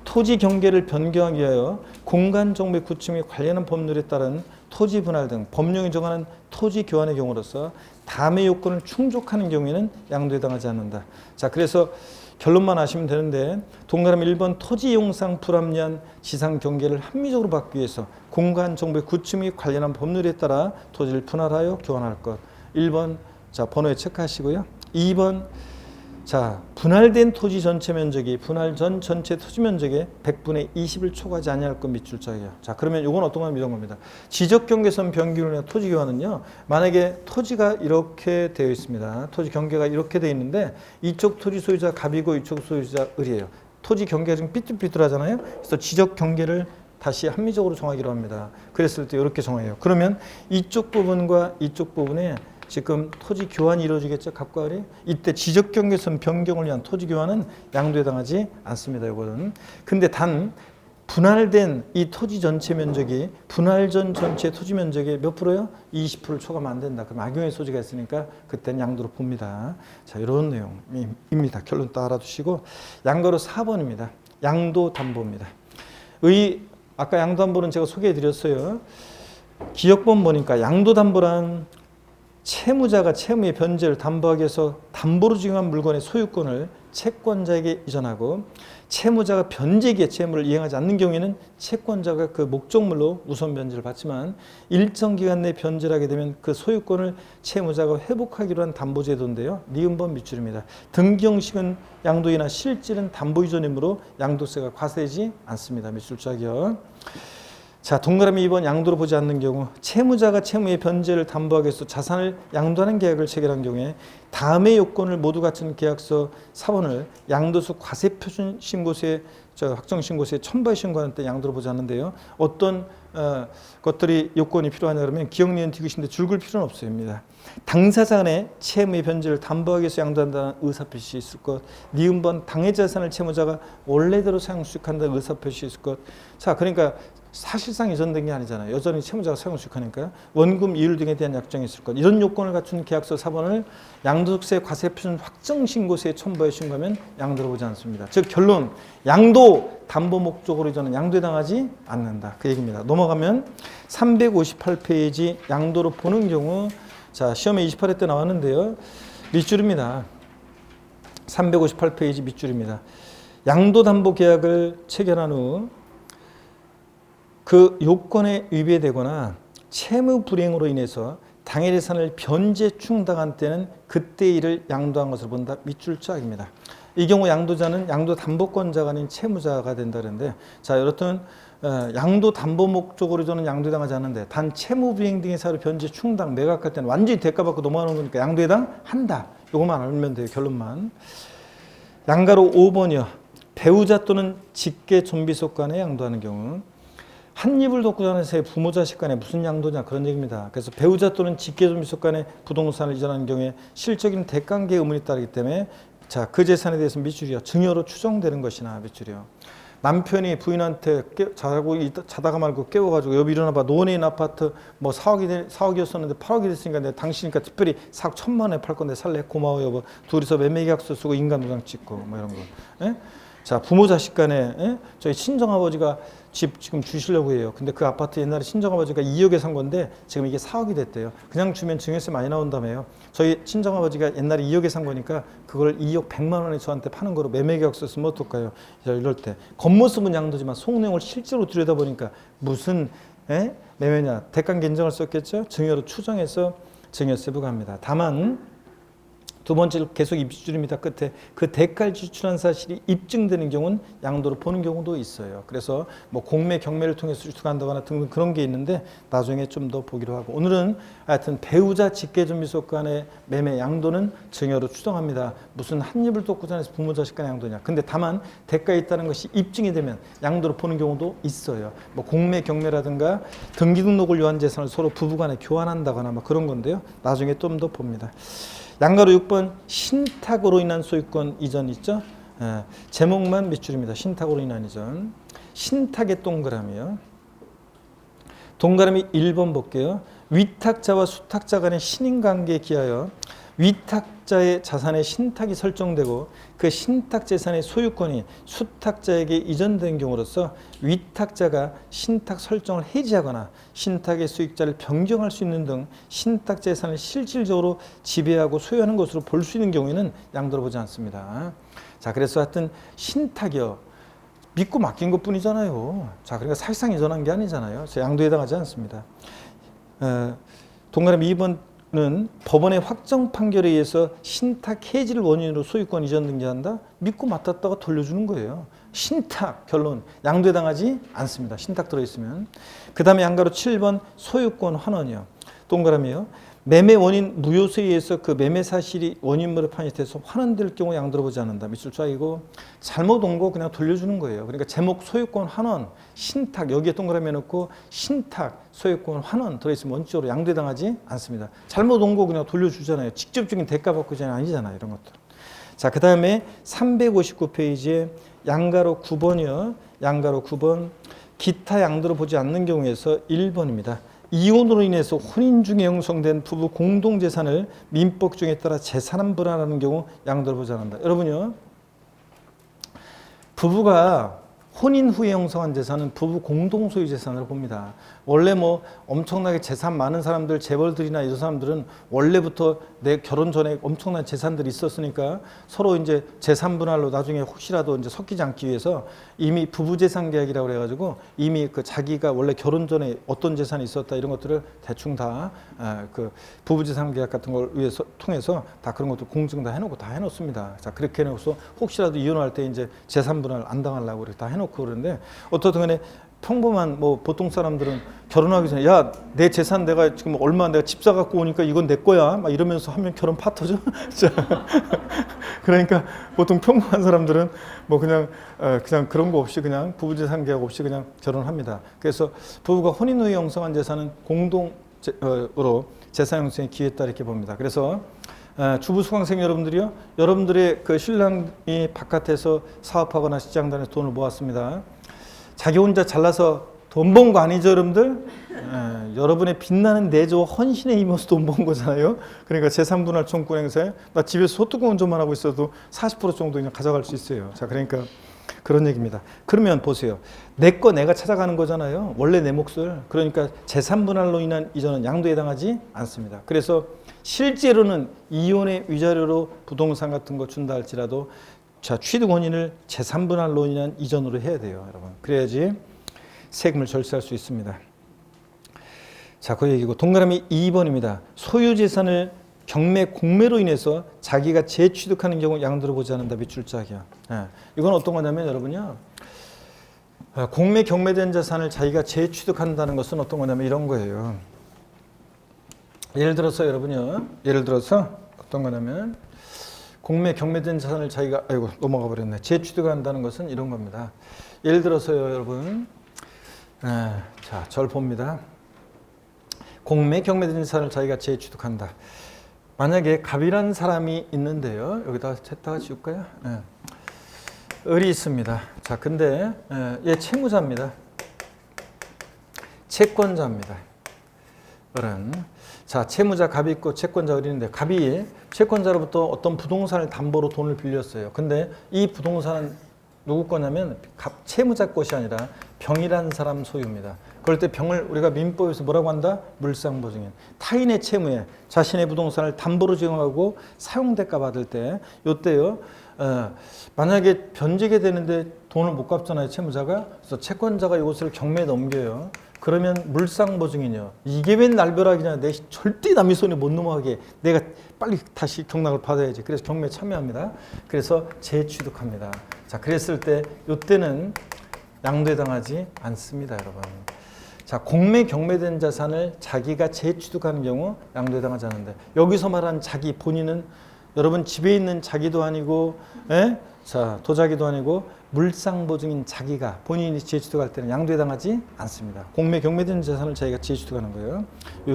토지 경계를 변경하기 위하여 공간 정보의 구축 및 관련한 법률에 따른 토지 분할 등 법령이 정하는 토지 교환의 경우로서 다음의 요건을 충족하는 경우에는 양도에 해당하지 않는다. 자, 그래서 결론만 아시면 되는데 동그라미 1번 토지 이용상 불합리한 지상 경계를 합리적으로 받기 위해서 공간 정보의 구축 및 관련한 법률에 따라 토지를 분할하여 교환할 것. 1번 자 번호에 체크하시고요. 2번 자, 분할된 토지 전체 면적이 분할 전 전체 토지 면적의 100분의 20을 초과하지 아니할 것 밑줄짝이에요. 자, 그러면 이건 어떤 건 이런 겁니다. 지적 경계선 변경을 위한 토지 교환은요. 만약에 토지가 이렇게 되어 있습니다. 토지 경계가 이렇게 되어 있는데 이쪽 토지 소유자 갑이고 이쪽 소유자 을이에요. 토지 경계가 지금 삐뚤삐뚤하잖아요. 그래서 지적 경계를 다시 합리적으로 정하기로 합니다. 그랬을 때 이렇게 정해요. 그러면 이쪽 부분과 이쪽 부분에 지금 토지 교환이 이루어지겠죠. 갑과 을이. 이때 지적 경계선 변경을 위한 토지 교환은 양도에 해당하지 않습니다. 이거는. 근데 단 분할된 이 토지 전체 면적이 분할 전 전체 토지 면적의 몇 프로요? 20%를 초과하면 안 된다. 그럼 악용의 소지가 있으니까 그때는 양도로 봅니다. 자, 이런 내용입니다. 결론 딱 알아두시고 양가로 4번입니다. 양도 담보입니다. 아까 양도 담보는 제가 소개해 드렸어요. 기억본 보니까 양도 담보란 채무자가 채무의 변제를 담보하기 위해서 담보로 지정한 물건의 소유권을 채권자에게 이전하고 채무자가 변제기에 채무를 이행하지 않는 경우에는 채권자가 그 목적물로 우선 변제를 받지만 일정 기간 내에 변제를 하게 되면 그 소유권을 채무자가 회복하기로 한 담보제도인데요. 니은번 밑줄입니다. 등기 형식은 양도이나 실질은 담보 이전이므로 양도세가 과세되지 않습니다. 밑줄짝이요. 자, 동그라미 2번 양도로 보지 않는 경우 채무자가 채무의 변제를 담보하기 위해서 자산을 양도하는 계약을 체결한 경우에 다음의 요건을 모두 갖춘 계약서 사본을 양도소 과세표준 신고서에 확정 신고서에 첨부해 신고하는 때 양도로 보지 않는데요. 어떤 것들이 요건이 필요하냐 그러면 기억, 니은, 디귿인데 줄글 필요는 없습니다. 당사자 간의 채무의 변제를 담보하기 위해서 양도한다는 의사표시 있을 것. 니은번 당해 자산을 채무자가 원래대로 사용 수익한다는 의사표시 있을 것. 자, 그러니까 사실상 이전된 게 아니잖아요. 여전히 채무자가 사용수익하니까 원금 이율 등에 대한 약정이 있을 것. 이런 요건을 갖춘 계약서 4번을 양도득세 과세표준 확정 신고서에 첨부해 신고하면 양도를 보지 않습니다. 즉 결론, 양도 담보 목적으로 이전은 양도에 당하지 않는다. 그 얘기입니다. 넘어가면 358페이지 양도로 보는 경우, 자 시험에 28회 때 나왔는데요. 밑줄입니다. 358페이지 밑줄입니다. 양도담보계약을 체결한 후 그 요건에 위배되거나 채무 불이행으로 인해서 당해 재산을 변제 충당한 때는 그때 일을 양도한 것으로 본다. 밑줄 짝입니다. 이 경우 양도자는 양도담보권자가 아닌 채무자가 된다는데, 자 여튼 양도 담보 목적으로 저는 양도당하지 않는데 단 채무 불이행 등의 사유로 변제 충당 매각할 때는 완전히 대가받고 넘어가는 거니까 양도에 당한다. 요것만 알면 돼요. 결론만. 양가로 5번이요. 배우자 또는 직계 존비속 간에 양도하는 경우, 한 입을 덮고 자는 새 부모 자식 간에 무슨 양도냐 그런 얘기입니다. 그래서 배우자 또는 직계 존비속 간에 부동산을 이전하는 경우에 실적인 대관계 의문이 따르기 때문에, 자 그 재산에 대해서 밑줄이요. 증여로 추정되는 것이나 밑줄이요. 남편이 부인한테 자다가 말고 깨워가지고 여기 일어나봐, 노원에 있는 아파트 뭐 4억이었었는데 8억이 됐으니까 내가 당신이니까 특별히 4억 1,000만 원에 팔 건데 살래? 고마워 여보. 둘이서 매매계약서 쓰고 인감도장 찍고 뭐 이런 거. 예? 자 부모 자식 간에, 예? 저희 친정아버지가 집 지금 주시려고 해요. 근데 그 아파트 옛날에 친정아버지가 2억에 산 건데 지금 이게 4억이 됐대요. 그냥 주면 증여세 많이 나온다며요. 저희 친정아버지가 옛날에 2억에 산 거니까 그걸 2억 100만 원에 저한테 파는 거로 매매계약서 쓰면 어떨까요? 이럴 때 겉모습은 양도지만 속내용을 실제로 들여다보니까 무슨 매매냐, 대가계 인정을 썼겠죠. 증여로 추정해서 증여세 부과합니다. 다만 두 번째로 계속 입줄입니다. 끝에 그 대가를 지출한 사실이 입증되는 경우는 양도로 보는 경우도 있어요. 그래서 뭐 공매, 경매를 통해서 추가한다거나 등등 그런 게 있는데 나중에 좀 더 보기로 하고, 오늘은 하여튼 배우자 직계존비속 간의 매매 양도는 증여로 추정합니다. 무슨 한 입을 덮고 자면서 부모 자식 간의 양도냐. 근데 다만 대가에 있다는 것이 입증이 되면 양도로 보는 경우도 있어요. 뭐 공매, 경매라든가 등기 등록을 요한 재산을 서로 부부 간에 교환한다거나 뭐 그런 건데요. 나중에 좀 더 봅니다. 양가로 6번 신탁으로 인한 소유권 이전 있죠. 제목만 밑줄입니다. 신탁으로 인한 이전. 신탁의 동그라미요. 동그라미 1번 볼게요. 위탁자와 수탁자 간의 신인관계에 기하여 위탁자의 자산의 신탁이 설정되고 그 신탁 재산의 소유권이 수탁자에게 이전된 경우로서 위탁자가 신탁 설정을 해지하거나 신탁의 수익자를 변경할 수 있는 등 신탁 재산을 실질적으로 지배하고 소유하는 것으로 볼 수 있는 경우에는 양도를 보지 않습니다. 자, 그래서 하여튼 신탁이요. 믿고 맡긴 것 뿐이잖아요. 자, 그러니까 사실상 이전한 게 아니잖아요. 그래서 양도에 해당하지 않습니다. 동그라미 2번은 법원의 확정 판결에 의해서 신탁 해지를 원인으로 소유권 이전 등기한다? 믿고 맡았다가 돌려주는 거예요. 신탁 결론 양도에 해당하지 않습니다. 신탁 들어있으면. 그 다음에 양가로 7번 소유권 환원이요. 동그라미요. 매매 원인 무효수에 의해서 그 매매 사실이 원인물에 판시돼서 환원될 경우 양도를 보지 않는다. 밑줄 쫙이고 잘못 온 거 그냥 돌려주는 거예요. 그러니까 제목 소유권 환원, 신탁 여기에 동그라미 해놓고 신탁, 소유권 환원 들어있으면 원칙적으로 양도에 해당하지 않습니다. 잘못 온 거 그냥 돌려주잖아요. 직접적인 대가 받고 잖아요. 아니잖아요. 이런 것들. 자, 그 다음에 359페이지에 양가로 9번이요. 양가로 9번 기타 양도를 보지 않는 경우에서 1번입니다. 이혼으로 인해서 혼인 중에 형성된 부부 공동재산을 민법 규정에 따라 재산한 분할하는 경우 양도를 보지 않는다. 여러분요, 부부가 혼인 후에 형성한 재산은 부부 공동소유 재산으로 봅니다. 원래 뭐 엄청나게 재산 많은 사람들, 재벌들이나 이런 사람들은 원래부터 내 결혼 전에 엄청난 재산들이 있었으니까 서로 이제 재산 분할로 나중에 혹시라도 이제 섞이지 않기 위해서 이미 부부 재산 계약이라고 그래가지고 이미 그 자기가 원래 결혼 전에 어떤 재산이 있었다 이런 것들을 대충 다 그 부부 재산 계약 같은 걸 위해서 통해서 다 그런 것도 공증 다 해놓고 다 해놓습니다. 자, 그렇게 해놓고서 혹시라도 이혼할 때 이제 재산 분할 안 당하려고 이렇게 다 해놓고 그러는데, 어떻든 간에 평범한 뭐 보통 사람들은 결혼하기 전에 야, 내 재산 내가 지금 얼마 내가 집 사갖고 오니까 이건 내 거야 막 이러면서 하면 결혼 파토죠. 그러니까 보통 평범한 사람들은 뭐 그냥 그런 거 없이 그냥 부부 재산 계약 없이 그냥 결혼합니다. 그래서 부부가 혼인 후에 형성한 재산은 공동으로 재산 형성에 기여했다 이렇게 봅니다. 그래서 주부 수강생 여러분들이요, 여러분들의 그 신랑이 바깥에서 사업하거나 직장다니면서 돈을 모았습니다. 자기 혼자 잘나서 돈 번 거 아니죠, 여러분들? 여러분의 빛나는 내조 헌신의 힘으로서 돈 번 거잖아요. 그러니까 제3분할 청구권 행사에 나 집에서 소뚜껑 운전만 하고 있어도 40% 정도 그냥 가져갈 수 있어요. 자, 그러니까 그런 얘기입니다. 그러면 보세요. 내 거 내가 찾아가는 거잖아요. 원래 내 몫을. 그러니까 제3분할로 인한 이전은 양도에 해당하지 않습니다. 그래서 실제로는 이혼의 위자료로 부동산 같은 거 준다 할지라도 자, 취득 원인을 제3분할로 인한 이전으로 해야 돼요, 여러분. 그래야지 세금을 절세할 수 있습니다. 자, 그 얘기고 동그라미 2번입니다. 소유 재산을 경매, 공매로 인해서 자기가 재취득하는 경우 양도를 보지 않는 답이 출제하기야. 이건 어떤 거냐면 여러분요. 공매, 경매된 자산을 자기가 재취득한다는 것은 어떤 거냐면 이런 거예요. 예를 들어서 여러분요. 예를 들어서 어떤 거냐면 공매, 경매된 자산을 자기가 아이고 넘어가 버렸네. 재취득한다는 것은 이런 겁니다. 예를 들어서요, 여러분. 자, 절 봅니다. 공매, 경매된 자산을 자기가 재취득한다. 만약에 갑이라는 사람이 있는데요. 여기다 쳤다가 지울까요? 을이 있습니다. 자, 근데 얘 채무자입니다. 채권자입니다. 을은. 자, 채무자 갑이 있고 채권자 을이 있는데 갑이 채권자로부터 어떤 부동산을 담보로 돈을 빌렸어요. 근데 이 부동산은 누구 거냐면 채무자 것이 아니라 병이라는 사람 소유입니다. 그럴 때 병을 우리가 민법에서 뭐라고 한다? 물상보증인. 타인의 채무에 자신의 부동산을 담보로 제공하고 사용대가 받을 때 요때요. 만약에 변제게 되는데 돈을 못 갚잖아요, 채무자가. 그래서 채권자가 이것을 경매에 넘겨요. 그러면 물상보증인이요. 이게 웬 날벼락이냐. 내 절대 남의 손에 못 넘어가게 내가 빨리 다시 경락을 받아야지. 그래서 경매에 참여합니다. 그래서 재취득합니다. 자, 그랬을 때 이때는 양도에 당하지 않습니다, 여러분. 자, 공매, 경매된 자산을 자기가 재취득하는 경우 양도에 당하지 않는데 여기서 말하는 자기 본인은 여러분 집에 있는 자기도 아니고, 자, 도자기도 아니고 물상보증인 자기가 본인이 재취득할 때는 양도에 당하지 않습니다. 공매, 경매된 자산을 자기가 재취득하는 거예요.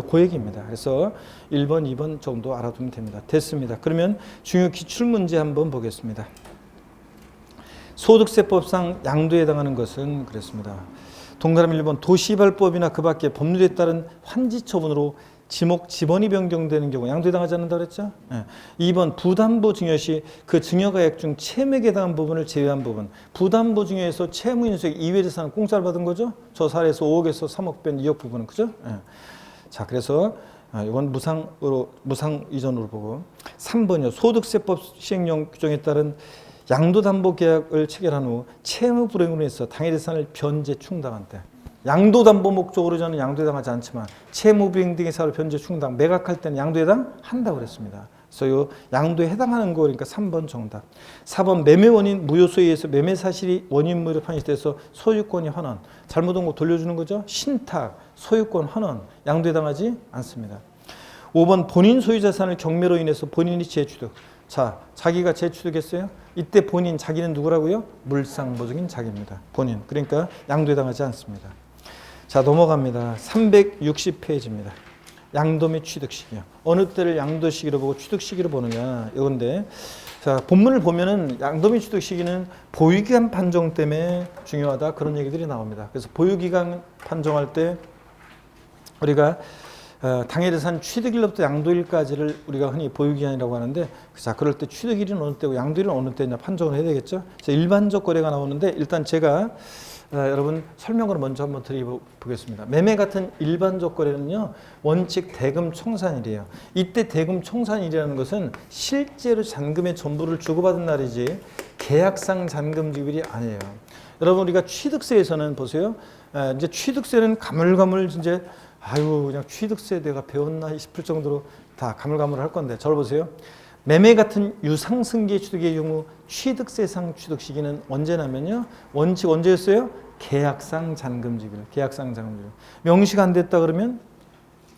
그 얘기입니다. 그래서 1번, 2번 정도 알아두면 됩니다. 됐습니다. 그러면 중요 기출문제 한번 보겠습니다. 소득세법상 양도에 해당하는 것은 그랬습니다. 동그라미 1번 도시개발법이나 그 밖에 법률에 따른 환지처분으로 지목, 지번이 변경되는 경우 양도에 해당하지 않는다고 그랬죠? 2번 부담보 증여 시 그 증여가액 중 채무액에 해당한 부분을 제외한 부분. 부담보 증여에서 채무인수액 이외 재산을 공짜로 받은 거죠? 저 사례에서 5억에서 3억 뺀 2억 부분은 그죠? 자, 그래서 이건 무상 이전으로 보고 3번이요. 소득세법 시행령 규정에 따른 양도담보계약을 체결한 후 채무 불이행으로 해서 당해 재산을 변제 충당한 때 양도담보 목적으로 저는 양도에 당하지 않지만 채무 불이행 등의 사유로 변제 충당 매각할 때는 양도에 해당한다고 그랬습니다. 그래서 이 양도에 해당하는 거 그러니까 3번 정답. 4번 매매 원인 무효소에 의해서 매매 사실이 원인무효로 판시돼서 소유권이 환원. 잘못한 거 돌려주는 거죠. 신탁, 소유권 환원. 양도에 해당하지 않습니다. 5번 본인 소유 자산을 경매로 인해서 본인이 재취득. 자, 자기가 재취득했어요. 이때 본인, 자기는 누구라고요? 물상보증인 자기입니다. 본인. 그러니까 양도에 당하지 않습니다. 자, 넘어갑니다. 360페이지입니다. 양도 및 취득 시기요. 어느 때를 양도 시기로 보고 취득 시기로 보느냐 이건데, 자, 본문을 보면은 양도 및 취득 시기는 보유기간 판정 때문에 중요하다 그런 얘기들이 나옵니다. 그래서 보유기간 판정할 때 우리가 당해재산 취득일로부터 양도일까지를 우리가 흔히 보유기간이라고 하는데, 자, 그럴 때 취득일은 어느 때고 양도일은 어느 때냐 판정을 해야 되겠죠. 그래서 일반적 거래가 나오는데 일단 제가 여러분 설명을 먼저 한번 드려보겠습니다. 매매 같은 일반적 거래는요 원칙 대금 청산일이에요. 이때 대금 청산일이라는 것은 실제로 잔금의 전부를 주고받은 날이지 계약상 잔금 지급이 아니에요. 여러분 우리가 취득세에서는 보세요. 이제 취득세는 가물가물 이제 아유 그냥 취득세 내가 배웠나 싶을 정도로 다 가물가물할 건데 저를 보세요. 매매 같은 유상승계 취득의 경우 취득세상 취득 시기는 언제냐면요. 원칙 언제였어요? 계약상 잔금지급. 계약상 잔금지급. 명시가 안 됐다 그러면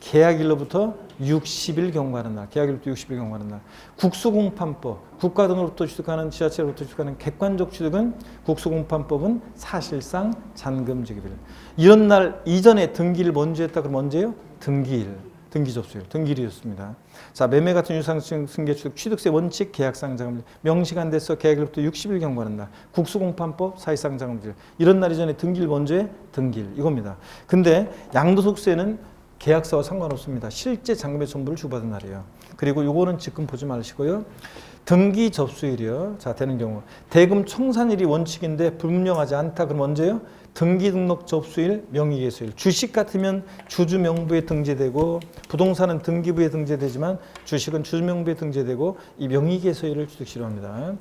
계약일로부터 60일 경과하는 날. 계약일로부터 60일 경과하는 날. 국수공판법. 국가 등으로부터 취득하는 지자체로부터 취득하는 객관적 취득은 국수공판법은 사실상 잔금지급일. 이런 날 이전에 등기를 먼저 했다 그러면 언제요? 등기일. 등기 접수일, 등기일이었습니다. 자, 매매 같은 유상승계 취득세 원칙 계약상 자금일 명시가 안 돼서 계약일부터 60일 경과하는 날, 국수공판법 사실상 자금일 이런 날 이전에 등기일 먼저에 등기일 이겁니다. 근데 양도소득세는 계약서와 상관없습니다. 실제 잔금의 전부를 주고받은 날이에요. 그리고 요거는 지금 보지 마시고요. 등기 접수일이요. 자, 되는 경우 대금 청산일이 원칙인데 불명하지 않다. 그럼 언제요? 등기 등록 접수일, 명의개소일. 주식 같으면 주주 명부에 등재되고 부동산은 등기부에 등재되지만 주식은 주주 명부에 등재되고 이 명의개소일을 취득시로 합니다.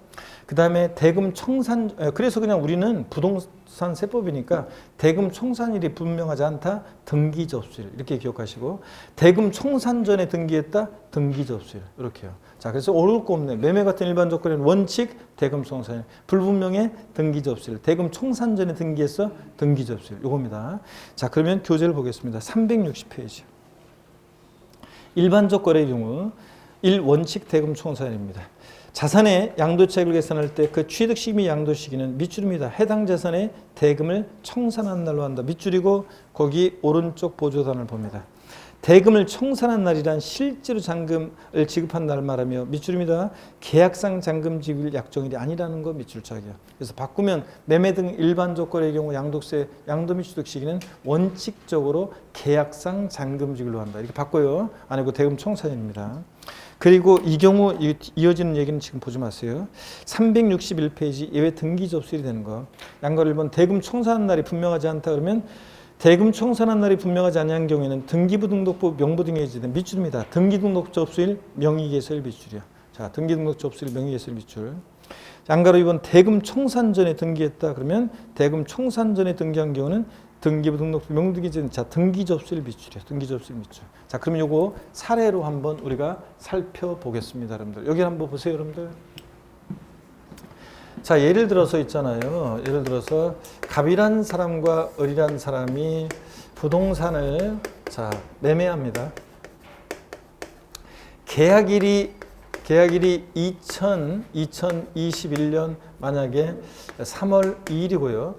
그 다음에 대금 청산, 그래서 그냥 우리는 부동산 세법이니까 대금 청산일이 분명하지 않다. 등기 접수일 이렇게 기억하시고 대금 청산 전에 등기했다. 등기 접수일 이렇게요. 자, 그래서 어려울 거 없네. 매매 같은 일반 조건에는 원칙 대금 청산일, 불분명해 등기 접수일, 대금 청산 전에 등기했어 등기 접수일 요겁니다. 자, 그러면 교재를 보겠습니다. 360페이지. 일반 조건의 경우 1. 원칙 대금 청산일입니다. 자산의 양도차익을 계산할 때 그 취득시 및 양도시기는 밑줄입니다. 해당 자산의 대금을 청산한 날로 한다. 밑줄이고 거기 오른쪽 보조단을 봅니다. 대금을 청산한 날이란 실제로 잔금을 지급한 날 말하며 밑줄입니다. 계약상 잔금 지급일 약정일이 아니라는 거 밑줄짝이야. 그래서 바꾸면 매매 등 일반 조건의 경우 양도세, 양도 및 취득 시기는 원칙적으로 계약상 잔금 지급일로 한다. 이렇게 바꿔요. 아니고 대금 청산일입니다. 그리고 이 경우 이어지는 얘기는 지금 보지 마세요. 361페이지 예외 등기 접수일이 되는 거. 양가로 1번 대금 청산한 날이 분명하지 않다 그러면 대금 청산한 날이 분명하지 않은 경우에는 등기부 등록부 명부 등에 해제된 밑줄입니다. 등기 등록 접수일 명의개소일 밑줄이야. 자, 등기 등록 접수일 명의개소일 밑줄. 양가로 2번 대금 청산 전에 등기했다 그러면 대금 청산 전에 등기한 경우는 등기부 등록부 명부 등에 해제된 자, 등기 접수일 밑줄이야. 등기 접수일 밑줄. 자, 그러면 요거 사례로 한번 우리가 살펴보겠습니다, 여러분들. 여기 한번 보세요, 여러분들. 자, 예를 들어서 있잖아요. 예를 들어서 갑이란 사람과 을이란 사람이 부동산을 자, 매매합니다. 계약일이 2021년 만약에 3월 2일이고요.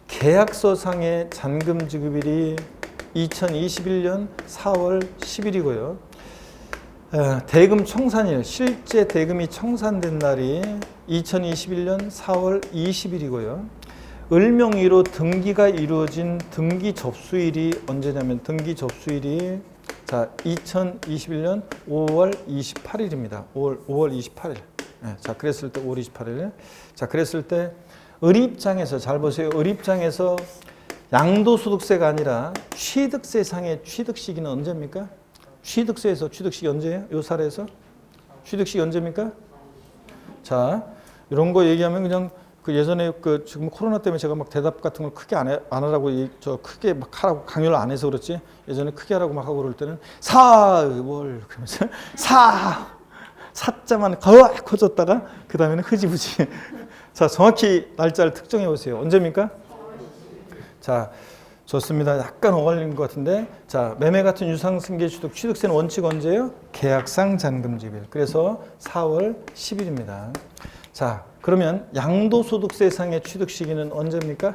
계약서상의 잔금 지급일이 2021년 4월 10일이고요. 대금 청산일, 실제 대금이 청산된 날이 2021년 4월 20일이고요. 을명의로 등기가 이루어진 등기 접수일이 언제냐면 등기 접수일이 자 2021년 5월 28일입니다. 5월 28일. 자, 그랬을 때 5월 28일. 자, 그랬을 때 을 입장에서 잘 보세요. 을 입장에서 양도소득세가 아니라 취득세상의 취득 시기는 언제입니까? 취득세에서 취득시기 언제예요? 이 사례에서 취득시기 언제입니까? 자, 이런 거 얘기하면 그냥 그 예전에 그 지금 코로나 때문에 제가 막 대답 같은 걸 크게 안 하라고 저 크게 막 하라고 강요를 안 해서 그렇지 예전에 크게 하라고 막 하고 그럴 때는 4월 그러면서 4자만 커졌다가 그 다음에는 흐지부지. 자, 정확히 날짜를 특정해 보세요. 언제입니까? 자, 좋습니다. 약간 엇갈린 것 같은데 자, 매매 같은 유상승계 취득세는 원칙 언제예요? 계약상 잔금지급일. 그래서 4월 10일입니다. 자, 그러면 양도소득세상의 취득 시기는 언제입니까?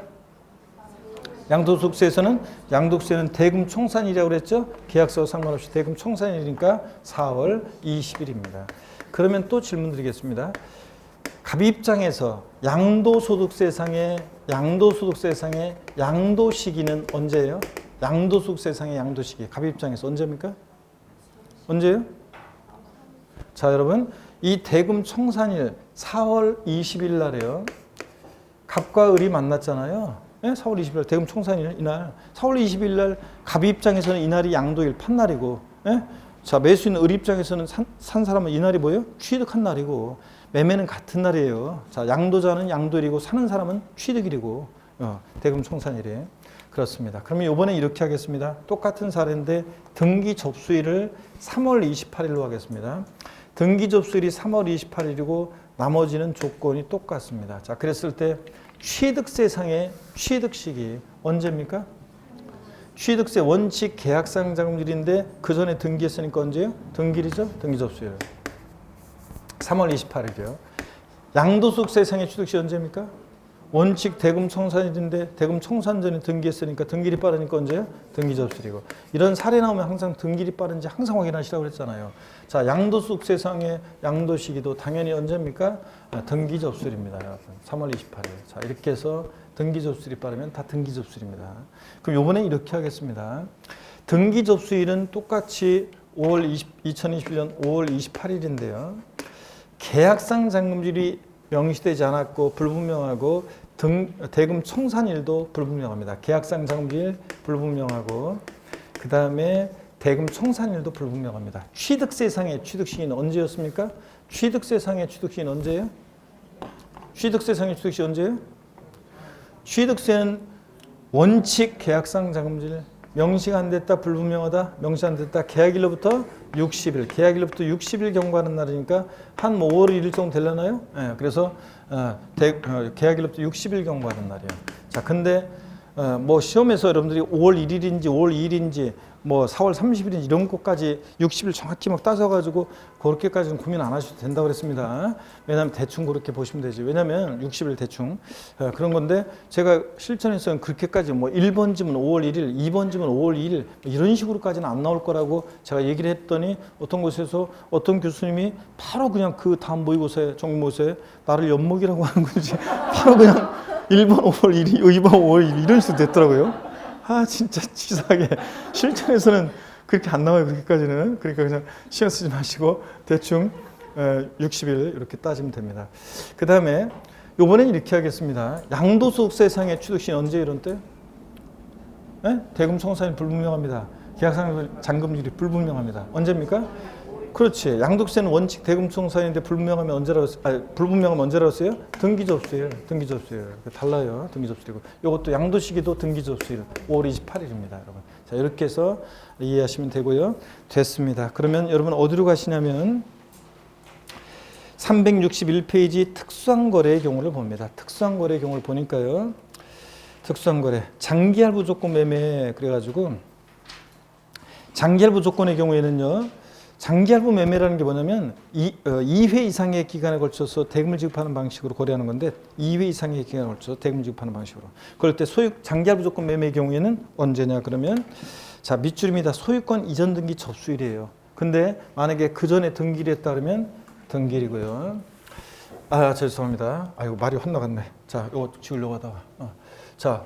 양도소득세에서는 양도세는 대금 청산일이라고 그랬죠? 계약서 상관없이 대금 청산일이니까 4월 20일입니다. 그러면 또 질문 드리겠습니다. 갑이 입장에서 양도소득세상의 양도 시기는 언제예요? 양도소득세상의 양도 시기. 갑이 입장에서 언제입니까? 언제예요? 자, 여러분, 이 대금 청산일 4월 20일 날에요. 갑과 을이 만났잖아요. 네? 4월 20일 날 대금 청산일 이날. 4월 20일 날 갑이 입장에서는 이날이 양도일 판날이고, 네? 자, 매수인 을 입장에서는 산 사람은 이날이 뭐예요? 취득한 날이고, 매매는 같은 날이에요. 자, 양도자는 양도일이고 사는 사람은 취득일이고 대금 청산일이 그렇습니다. 그러면 이번에 이렇게 하겠습니다. 똑같은 사례인데 등기 접수일을 3월 28일로 하겠습니다. 등기 접수일이 3월 28일이고 나머지는 조건이 똑같습니다. 자, 그랬을 때 취득세상의 취득 시기 언제입니까? 취득세 원칙 계약상 잔금일인데 그 전에 등기했으니까 언제요? 등기일이죠? 등기 접수일. 3월 28일이요. 양도소득세상의 취득시 언제입니까? 원칙 대금 청산일인데 대금 청산 전에 등기했으니까 등기일이 빠르니까 언제요? 등기 접수일이고. 이런 사례 나오면 항상 등기일이 빠른지 항상 확인하시라고 그랬잖아요. 자, 양도소득세상의 양도시기도 당연히 언제입니까? 등기 접수일입니다. 3월 28일. 자, 이렇게 해서 등기 접수일이 빠르면 다 등기 접수일입니다. 그럼 요번에 이렇게 하겠습니다. 등기 접수일은 똑같이 2021년 5월 28일인데요. 계약상 잔금질이 명시되지 않았고 불분명하고 대금 청산일도 불분명합니다. 계약상 잔금질 불분명하고 그 다음에 대금 청산일도 불분명합니다. 취득세상의 취득시기는 언제였습니까? 취득세상의 취득시기는 언제예요? 취득세상의 취득시 언제예요? 취득세는 원칙 계약상 잔금질 명시가 안 됐다 불분명하다 명시 안 됐다 계약일로부터 60일 계약일로부터 60일 경과하는 날이니까 한 뭐 5월 1일 정도 되려나요? 네, 그래서 계약일로부터 60일 경과하는 날이에요. 자, 근데 뭐 시험에서 여러분들이 5월 1일인지 5월 2일인지 뭐 4월 30일인지 이런 것까지 60일 정확히 막 따져가지고 그렇게까지는 고민 안 하셔도 된다고 그랬습니다. 왜냐하면 대충 그렇게 보시면 되지. 왜냐하면 60일 대충 그런 건데 제가 실전에서는 그렇게까지 뭐 1번지면 5월 1일, 2번지면 5월 2일 이런 식으로까지는 안 나올 거라고 제가 얘기를 했더니 어떤 곳에서 어떤 교수님이 바로 그냥 그 다음 모의고사에 정모의고사에 나를 엿먹이라고 하는 건지 바로 그냥 1번 5월 1일, 2번 5월 1일 이런 식으로 됐더라고요. 아 진짜 치사하게 실전에서는 그렇게 안 나와요. 그렇게까지는. 그러니까 그냥 신경 쓰지 마시고 대충 60일 이렇게 따지면 됩니다. 그 다음에 요번엔 이렇게 하겠습니다. 양도소득세상의 취득시는 언제 이런 때? 네? 대금 청산이 불분명합니다. 계약상 잔금률이 불분명합니다. 언제입니까? 그렇지. 양도세는 원칙 대금 청산인데 불분명하면 언제라고 불분명하면 언제라고 했어요? 등기 접수일. 등기 접수일. 달라요. 등기 접수일이고. 이것도 양도시기도 등기 접수일 5월 28일입니다, 여러분. 자, 이렇게 해서 이해하시면 되고요. 됐습니다. 그러면 여러분 어디로 가시냐면 361페이지 특수한 거래의 경우를 봅니다. 특수한 거래의 경우를 보니까요. 특수한 거래. 장기할부 조건 매매 그래가지고 장기할부 조건의 경우에는요. 장기할부 매매라는 게 뭐냐면 2회 이상의 기간에 걸쳐서 대금을 지급하는 방식으로 거래하는 건데 2회 이상의 기간에 걸쳐서 대금을 지급하는 방식으로. 그럴 때 장기할부 조건 매매의 경우에는 언제냐 그러면 자 밑줄입니다. 소유권 이전 등기 접수일이에요. 근데 만약에 그 전에 등기를 했다 그러면 등기일이고요. 아 죄송합니다. 아이고 말이 헛나갔네. 자 이거 지우려고 하다가 자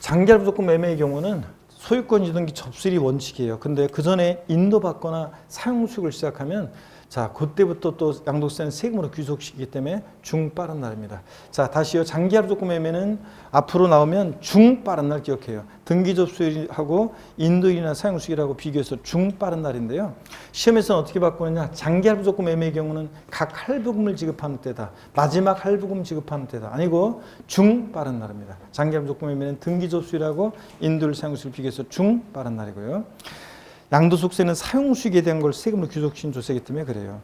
장기할부 조건 매매의 경우는 소유권 이전등기 접수일이 원칙이에요. 근데 그 전에 인도받거나 사용수익을 시작하면 자 그때부터 또 양도세는 세금으로 귀속시키기 때문에 중빠른 날입니다. 자 다시요. 장기할부 조건 매매는 앞으로 나오면 중빠른 날 기억해요. 등기 접수일하고 인도일이나 사용수익이라고 비교해서 중빠른 날인데요. 시험에서는 어떻게 바꾸느냐. 장기할부 조건 매매의 경우는 각 할부금을 지급하는 때다. 마지막 할부금 지급하는 때다. 아니고 중빠른 날입니다. 장기할부 조건 매매는 등기 접수일하고 인도일 사용수익을 비교해서 중빠른 날이고요. 양도소득세는 사용수익에 대한 걸 세금으로 귀속시킨 조세이기 때문에 그래요.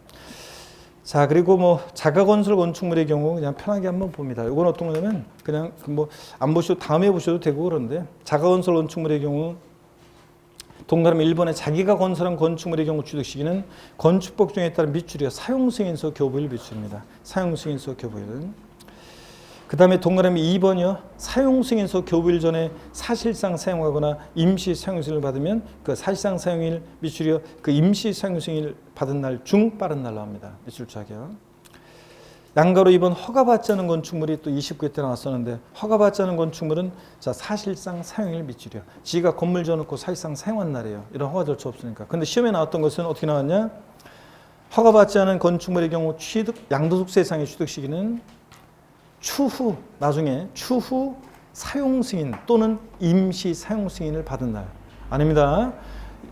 자 그리고 뭐 자가건설 건축물의 경우 그냥 편하게 한번 봅니다. 이건 어떤 거냐면 그냥 뭐 안 보셔도 다음에 보셔도 되고 그런데 자가건설 건축물의 경우 동그라미 1번에 자기가 건설한 건축물의 경우 취득시기는 건축법 중에 따른 밑줄이요. 사용승인서 교부일 밑줄입니다. 사용승인서 교부일. 그 다음에 동그라미 2번이요. 사용승인서 교부일 전에 사실상 사용하거나 임시 사용승인을 받으면 그 사실상 사용일 밑줄이요. 그 임시 사용승인을 받은 날 중 빠른 날 나옵니다. 밑줄 차기요. 양가로 2번 허가받지 않은 건축물이 또 29회 때 나왔었는데 허가받지 않은 건축물은 자 사실상 사용일 밑줄이요. 지가 건물 지어놓고 사실상 사용한 날이에요. 이런 허가 절차 없으니까. 근데 시험에 나왔던 것은 어떻게 나왔냐? 허가받지 않은 건축물의 경우 양도소득세상의 취득 시기는 추후 나중에 추후 사용 승인 또는 임시 사용 승인을 받은 날 아닙니다.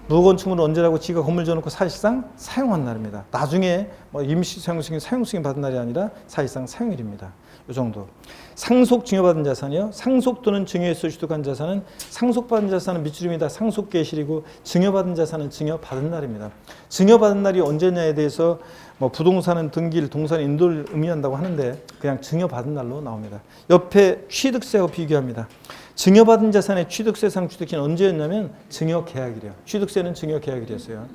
무건축물은 언제라고 지가 건물 지어놓고 사실상 사용한 날입니다. 나중에 뭐 임시 사용 승인 받은 날이 아니라 사실상 사용일입니다. 이 정도. 상속 증여받은 자산이요. 상속 또는 증여에서 취득한 자산은 상속받은 자산은 밑줄입니다. 상속 계실이고 증여받은 자산은 증여받은 날입니다. 증여받은 날이 언제냐에 대해서 뭐 부동산은 등기일, 동산은 인도를 의미한다고 하는데 그냥 증여받은 날로 나옵니다. 옆에 취득세하고 비교합니다. 증여받은 자산의 취득세상 취득시는 언제였냐면 증여계약일이에요. 취득세는 증여계약일이었어요.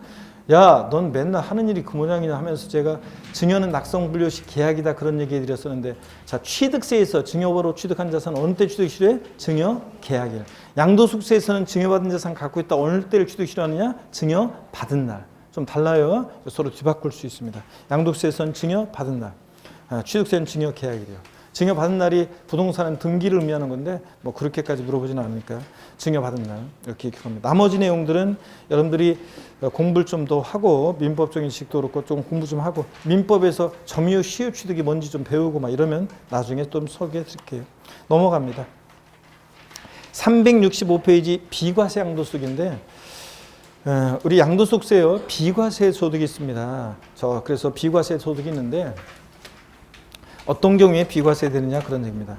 야, 넌 맨날 하는 일이 그 모양이냐 하면서 제가 증여는 낙성불려시 계약이다 그런 얘기 해드렸었는데, 자, 취득세에서 증여로 취득한 자산은 어느 때 취득 실효해? 증여 계약일. 양도소득세에서는 증여받은 자산 갖고 있다 어느 때를 취득 실효하느냐? 증여받은 날. 좀 달라요. 서로 뒤바꿀 수 있습니다. 양도세에서는 증여받은 날, 취득세는 증여 계약이래요. 증여받은 날이 부동산은 등기를 의미하는 건데 뭐 그렇게까지 물어보지는 않으니까 증여받은 날 이렇게 기억합니다. 나머지 내용들은 여러분들이 공부를 좀 더 하고 민법적인 지식도 그렇고 좀 공부 좀 하고 민법에서 점유 시효 취득이 뭔지 좀 배우고 막 이러면 나중에 좀 소개해 드릴게요. 넘어갑니다. 365페이지 비과세 양도소득인데, 우리 양도소득세요. 비과세 소득이 있습니다. 그래서 비과세 소득이 있는데 어떤 경우에 비과세 되느냐 그런 얘기입니다.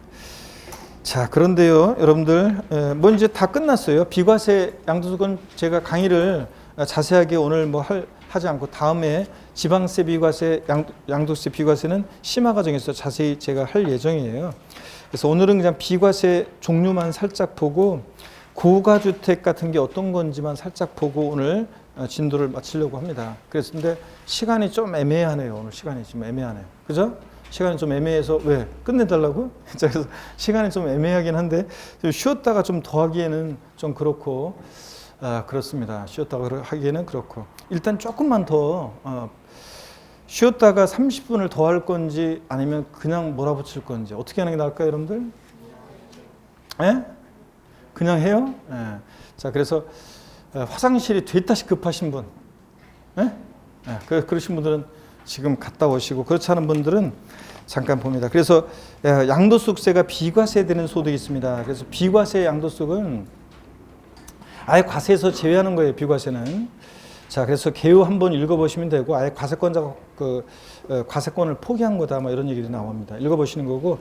자, 그런데요, 여러분들, 뭐 이제 다 끝났어요. 비과세 양도소득은 제가 강의를 자세하게 오늘 뭐 하지 않고 다음에 지방세 비과세, 양도세 비과세는 심화 과정에서 자세히 제가 할 예정이에요. 그래서 오늘은 그냥 비과세 종류만 살짝 보고 고가주택 같은 게 어떤 건지만 살짝 보고 오늘 진도를 마치려고 합니다. 그래서 근데 시간이 좀 애매하네요. 오늘 시간이 좀 애매하네요. 그죠? 시간이 좀 애매해서 왜? 끝내달라고? 그래서 시간이 좀 애매하긴 한데 쉬었다가 좀 더 하기에는 좀 그렇고, 그렇습니다. 쉬었다가 하기에는 그렇고 일단 조금만 더 쉬었다가 30분을 더 할 건지 아니면 그냥 몰아붙일 건지 어떻게 하는 게 나을까요, 여러분들? 예? 그냥 해요? 예. 자, 그래서 화장실이 됐다시 급하신 분, 예? 예. 그러신 분들은 지금 갔다 오시고, 그렇지 않은 분들은 잠깐 봅니다. 그래서 양도소득세가 비과세되는 소득이 있습니다. 그래서 비과세 양도소득은 아예 과세에서 제외하는 거예요. 비과세는. 자, 그래서 개요 한번 읽어보시면 되고, 아예 과세권자가 과세권을 포기한 거다, 뭐 이런 얘기들이 나옵니다. 읽어보시는 거고,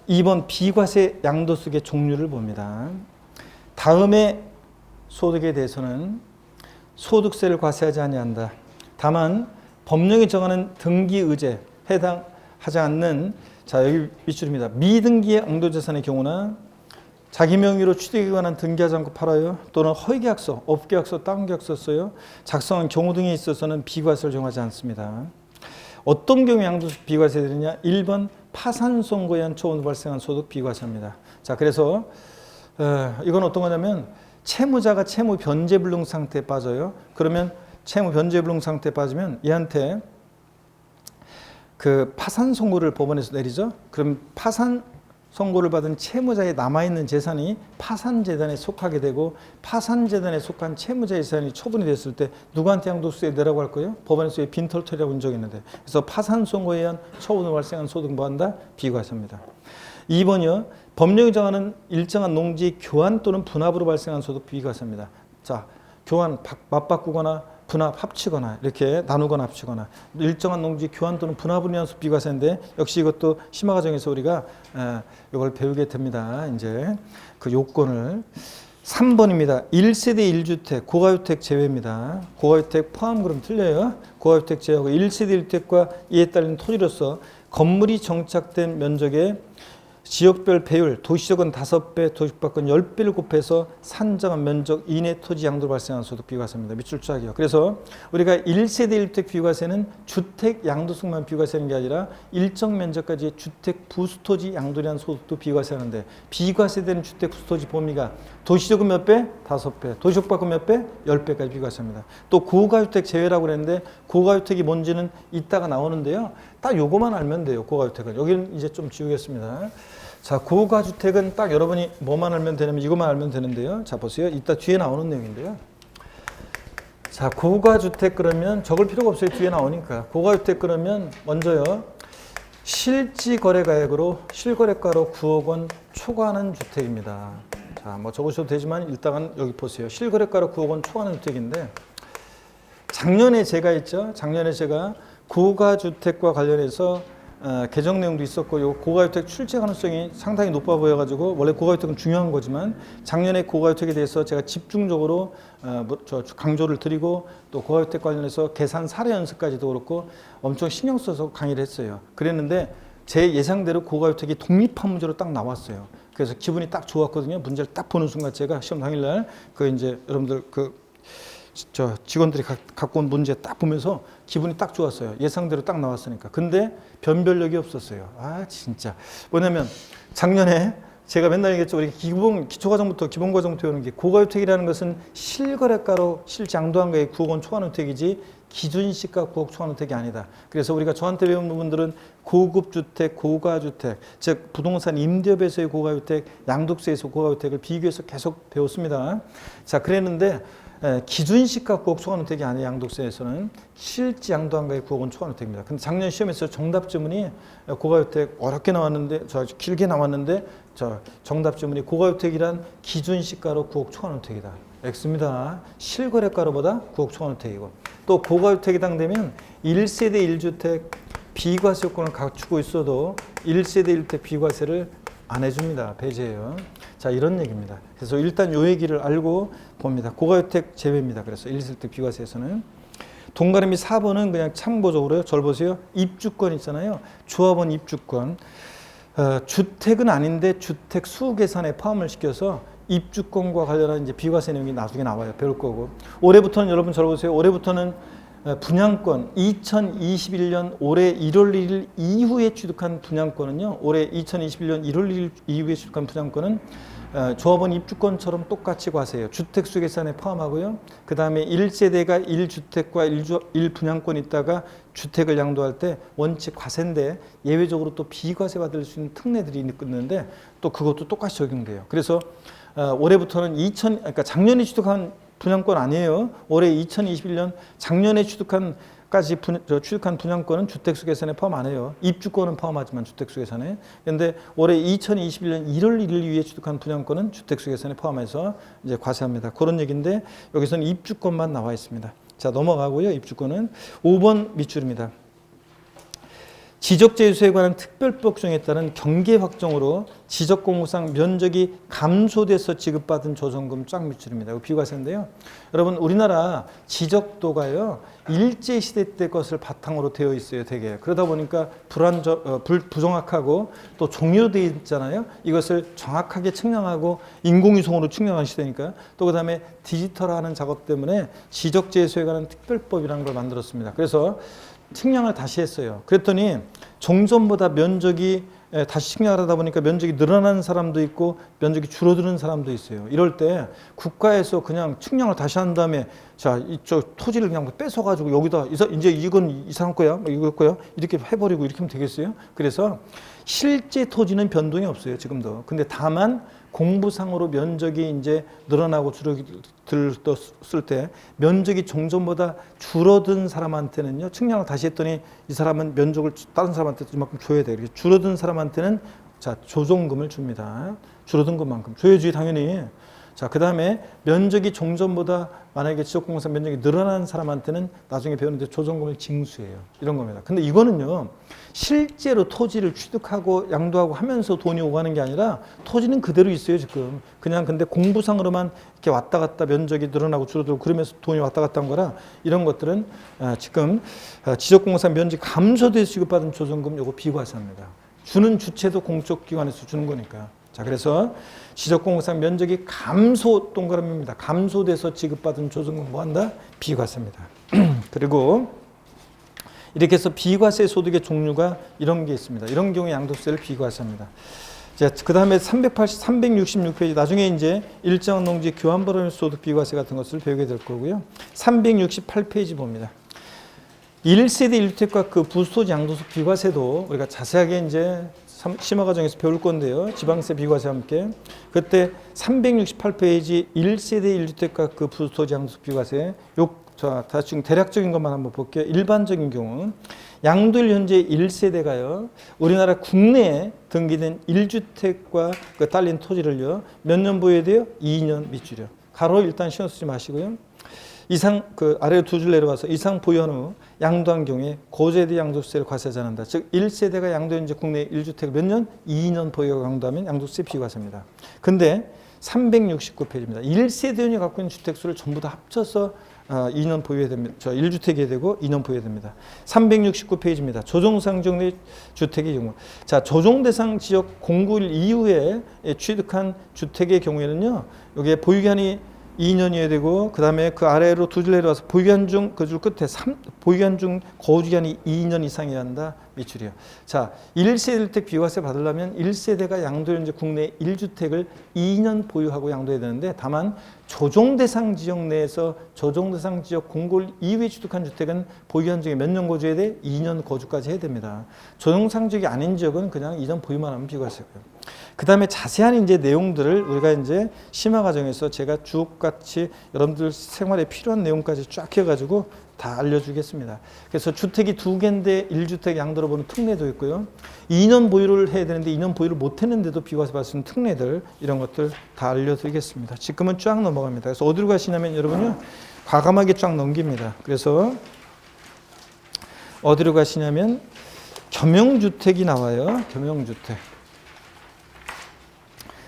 2번 비과세 양도소득의 종류를 봅니다. 다음의 소득에 대해서는 소득세를 과세하지 아니한다. 다만 법령이 정하는 등기 의제 해당하지 않는, 자, 여기 밑줄입니다. 미등기의 양도재산의 경우나 자기 명의로 취득에 관한 등기하지 않고 팔아요, 또는 허위계약서, 업계약서, 다운계약서 써요 작성한 경우 등에 있어서는 비과세를 정하지 않습니다. 어떤 경우에 양도소득 비과세되느냐? 1번 파산선고에 의한 초원으로 발생한 소득 비과세입니다. 자, 그래서 이건 어떤 거냐면 채무자가 채무 변제불능 상태에 빠져요. 그러면 채무 변제불능 상태에 빠지면 얘한테 그 파산 선고를 법원에서 내리죠. 그럼 파산 선고를 받은 채무자의 남아있는 재산이 파산재단에 속하게 되고, 파산재단에 속한 채무자의 재산이 처분이 됐을 때 누구한테 양도소득세 내라고 할 거예요? 법원에서 빈털터리라고 한 적이 있는데, 그래서 파산 선고에 의한 처분으로 발생한 소득은 뭐한다? 비과세입니다. 2번이요. 법령이 정하는 일정한 농지 교환 또는 분합으로 발생한 소득 비과세입니다. 자, 교환 맞바꾸거나 분합 합치거나 이렇게 나누거나 합치거나 일정한 농지 교환 또는 분합을 위한 비과세인데, 역시 이것도 심화 과정에서 우리가 이걸 배우게 됩니다. 이제 그 요건을. 3번입니다. 1세대 1주택, 고가주택 제외입니다. 고가주택 포함 그럼 틀려요. 고가주택 제외하고 1세대 1주택과 이에 따른 토지로서 건물이 정착된 면적의 지역별 배율, 도시적은 5배, 도시 밖은 10배를 곱해서 산정한 면적 이내 토지 양도로 발생한 소득 비과세입니다. 밑줄 쫙이요. 그래서 우리가 1세대 1주택 비과세는 주택 양도소득만 비과세하는 게 아니라 일정 면적까지 주택 부수토지 양도량 소득도 비과세하는데, 비과세되는 주택 부수토지 범위가 도시적은 몇 배? 5배, 도시적 밖은 몇 배? 10배까지 비과세합니다. 또 고가주택 제외라고 그랬는데 고가주택이 뭔지는 이따가 나오는데요. 딱 요거만 알면 돼요. 고가주택은. 여기는 이제 좀 지우겠습니다. 자, 고가주택은 딱 여러분이 뭐만 알면 되냐면 이것만 알면 되는데요. 자, 보세요. 이따 뒤에 나오는 내용인데요. 자, 고가주택 그러면 적을 필요가 없어요. 뒤에 나오니까. 고가주택 그러면 먼저요. 실지거래가액으로 실거래가로 9억 원 초과하는 주택입니다. 자, 뭐 적으셔도 되지만 일단은 여기 보세요. 실거래가로 9억 원 초과하는 주택인데, 작년에 제가 있죠. 작년에 제가 고가주택과 관련해서 개정 내용도 있었고, 요 고가주택 출제 가능성이 상당히 높아 보여가지고, 원래 고가주택은 중요한 거지만 작년에 고가주택에 대해서 제가 집중적으로 강조를 드리고, 또 고가주택 관련해서 계산 사례 연습까지도 그렇고 엄청 신경 써서 강의를 했어요. 그랬는데 제 예상대로 고가주택이 독립한 문제로 딱 나왔어요. 그래서 기분이 딱 좋았거든요. 문제를 딱 보는 순간 제가 시험 당일날 이제 여러분들 저 직원들이 갖고 온 문제 딱 보면서 기분이 딱 좋았어요. 예상대로 딱 나왔으니까. 근데 변별력이 없었어요. 아 진짜 뭐냐면 작년에 제가 맨날 얘기했죠. 우리 기초과정부터 기본과정부터 배우는 게 고가주택이라는 것은 실거래가로 실장도한가의 9억 원 초과주택이지 기준시가 9억 초과주택이 아니다. 그래서 우리가 저한테 배운 부분들은 고급주택, 고가주택, 즉 부동산 임대업에서의 고가주택, 양도세에서 고가주택을 비교해서 계속 배웠습니다. 자, 그랬는데 기준시가 9억 초과주택이 아니에요. 양도세에서는 실지 양도한가의 9억 원 초과주택입니다. 근데 작년 시험에서 정답 지문이 고가주택 어렵게 나왔는데 길게 나왔는데 정답 지문이 고가주택이란 기준시가로 9억 초과주택이다. X입니다. 실거래가로보다 9억 초과주택이고 또 고가주택이 해당되면 1세대 1주택 비과세 요건을 갖추고 있어도 1세대 1주택 비과세를 안 해줍니다. 배제해요. 자, 이런 얘기입니다. 그래서 일단 요 얘기를 알고 봅니다. 고가주택 제외입니다. 그래서 1세대 비과세에서는. 동그라미 4번은 그냥 참고적으로요. 절 보세요. 입주권 있잖아요. 조합원 입주권. 주택은 아닌데 주택 수 계산에 포함을 시켜서 입주권과 관련한 이제 비과세 내용이 나중에 나와요. 배울 거고. 올해부터는 여러분 절 보세요. 올해부터는 분양권 2021년 올해 1월 1일 이후에 취득한 분양권은요. 올해 2021년 1월 1일 이후에 취득한 분양권은 조합원 입주권처럼 똑같이 과세해요. 주택수 계산에 포함하고요. 그 다음에 1세대가 1주택과 1분양권이 있다가 주택을 양도할 때 원칙 과세인데 예외적으로 또 비과세 받을 수 있는 특례들이 있는데 또 그것도 똑같이 적용돼요. 그래서 올해부터는 그러니까 작년에 취득한 분양권 아니에요. 올해 2021년 작년에 취득한 분양권은 주택수 계산에 포함 안 해요. 입주권은 포함하지만 주택수 계산에. 그런데 올해 2021년 1월 1일 이후에 취득한 분양권은 주택수 계산에 포함해서 이제 과세합니다. 그런 얘기인데 여기서는 입주권만 나와 있습니다. 자, 넘어가고요. 입주권은 5번 밑줄입니다. 지적재수에 관한 특별법 조정에 따른 경계 확정으로 지적공무상 면적이 감소돼서 지급받은 조정금 쫙 밑줄입니다. 이거 비과세인데요. 여러분 우리나라 지적도가요. 일제시대 때 것을 바탕으로 되어 있어요. 되게. 그러다 보니까 부정확하고 또 종이로 되어 있잖아요. 이것을 정확하게 측량하고 인공위성으로 측량한 시대니까 또 그다음에 디지털화하는 작업 때문에 지적재수에 관한 특별법이라는 걸 만들었습니다. 그래서 측량을 다시 했어요. 그랬더니 종전보다 면적이 다시 측량을 하다 보니까 면적이 늘어나는 사람도 있고 면적이 줄어드는 사람도 있어요. 이럴 때 국가에서 그냥 측량을 다시 한 다음에 자, 이쪽 토지를 그냥 뺏어가지고 여기다 이제 이건 이 사람 거야, 이거 거야 이렇게 해버리고 이렇게 하면 되겠어요? 그래서 실제 토지는 변동이 없어요. 지금도. 근데 다만 공부상으로 면적이 이제 늘어나고 줄어들었을 때 면적이 종전보다 줄어든 사람한테는요 측량을 다시 했더니 이 사람은 면적을 다른 사람한테 이만큼 줘야 돼요. 줄어든 사람한테는 자 조정금을 줍니다. 줄어든 것만큼 줘야지 당연히. 자, 그 다음에 면적이 종전보다 만약에 지적공사 면적이 늘어난 사람한테는 나중에 배우는데 조정금을 징수해요. 이런 겁니다. 근데 이거는요, 실제로 토지를 취득하고 양도하고 하면서 돈이 오가는 게 아니라 토지는 그대로 있어요, 지금. 그냥 근데 공부상으로만 이렇게 왔다 갔다 면적이 늘어나고 줄어들고 그러면서 돈이 왔다 갔다 한 거라 이런 것들은 지금 지적공사 면적 감소돼서 지급받은 조정금 요거 비과세합니다. 주는 주체도 공적 기관에서 주는 거니까. 자, 그래서 지적공사 면적이 동그라미입니다. 감소돼서 지급받은 조정금 뭐한다? 비과세입니다. 그리고 이렇게 해서 비과세 소득의 종류가 이런 게 있습니다. 이런 경우에 양도세를 비과세합니다. 자, 그 다음에 366페이지 나중에 이제 일정 농지 교환벌용 소득 비과세 같은 것을 배우게 될 거고요. 368페이지 봅니다. 1세대 1주택과 그 부수토지 양도소 비과세도 우리가 자세하게 이제 심화 과정에서 배울 건데요. 지방세 비과세와 함께. 그때 368페이지 1세대 1주택과 그 부수토지 양도소 비과세 자, 다시 대략적인 것만 한번 볼게요. 일반적인 경우 양도일 현재 1세대가요. 우리나라 국내에 등기된 1주택과 그 딸린 토지를요. 몇 년 보유해야 돼요? 2년 밑줄이요. 가로 일단 신경 쓰지 마시고요. 이상 그 아래로 두 줄 내려와서 이상 보유한 후 양도한 경우에 고세대 양도세를 과세하지 않는다. 즉 1세대가 양도 현재 국내 1주택 몇 년? 2년 보유하고 양도하면 양도세 비과세입니다. 근데 369페이지입니다. 1세대원이 갖고 있는 주택수를 전부 다 합쳐서 2년 보유해야 됩니다. 1주택이 되고 2년 보유해야 됩니다. 369페이지입니다. 조정상 지역 내 주택의 경우. 자, 조정대상 지역 공구일 이후에 취득한 주택의 경우에는요. 여기에 보유기한이 2년이어야 되고 그 다음에 그 아래로 두 줄 내려와서 보유기간 중 그 줄 끝에 보유기간 중 거주기간이 2년 이상이어야 한다. 밑줄이요. 자, 1세대 주택 비과세 받으려면 1세대가 양도를 이제 국내 1주택을 2년 보유하고 양도해야 되는데 다만 조정대상 지역 내에서 조정대상 지역 공고일 이후에 취득한 주택은 보유기간 중에 몇 년 거주해야 돼? 2년 거주까지 해야 됩니다. 조정상 지역이 아닌 지역은 그냥 2년 보유만 하면 비과세고요. 그 다음에 자세한 이제 내용들을 우리가 이제 심화 과정에서 제가 주옥같이 여러분들 생활에 필요한 내용까지 쫙 해가지고 다 알려주겠습니다. 그래서 주택이 2개인데 1주택 양도로 보는 특례도 있고요. 2년 보유를 해야 되는데 2년 보유를 못 했는데도 비과세 받을 수 있는 특례들 이런 것들 다 알려드리겠습니다. 지금은 쫙 넘어갑니다. 그래서 어디로 가시냐면 여러분요. 과감하게 쫙 넘깁니다. 그래서 어디로 가시냐면 겸용주택이 나와요. 겸용주택.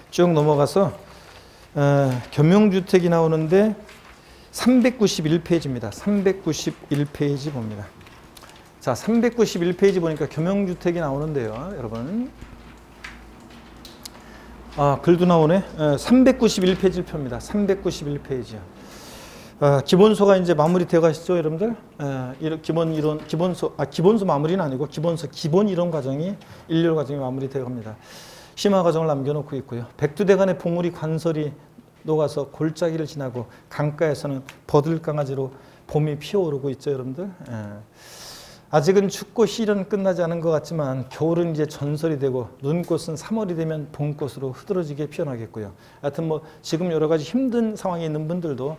쭉 넘어가서 겸용주택이 나오는데 391페이지입니다. 391페이지 봅니다. 자, 391페이지 보니까 겸용주택이 나오는데요. 여러분. 아, 글도 나오네. 391페이지를 펴니다. 391페이지요. 기본소가 이제 마무리 되어 가시죠, 여러분들? 기본소 마무리는 아니고 기본 이론 과정이 일렬 과정이 마무리 되어 갑니다. 심화 과정을 남겨놓고 있고요. 백두대간의 봉우리 관설이 녹아서 골짜기를 지나고 강가에서는 버들강아지로 봄이 피어오르고 있죠, 여러분들. 아직은 춥고 시련은 끝나지 않은 것 같지만 겨울은 이제 전설이 되고 눈꽃은 3월이 되면 봄꽃으로 흐드러지게 피어나겠고요. 하여튼 뭐 지금 여러 가지 힘든 상황에 있는 분들도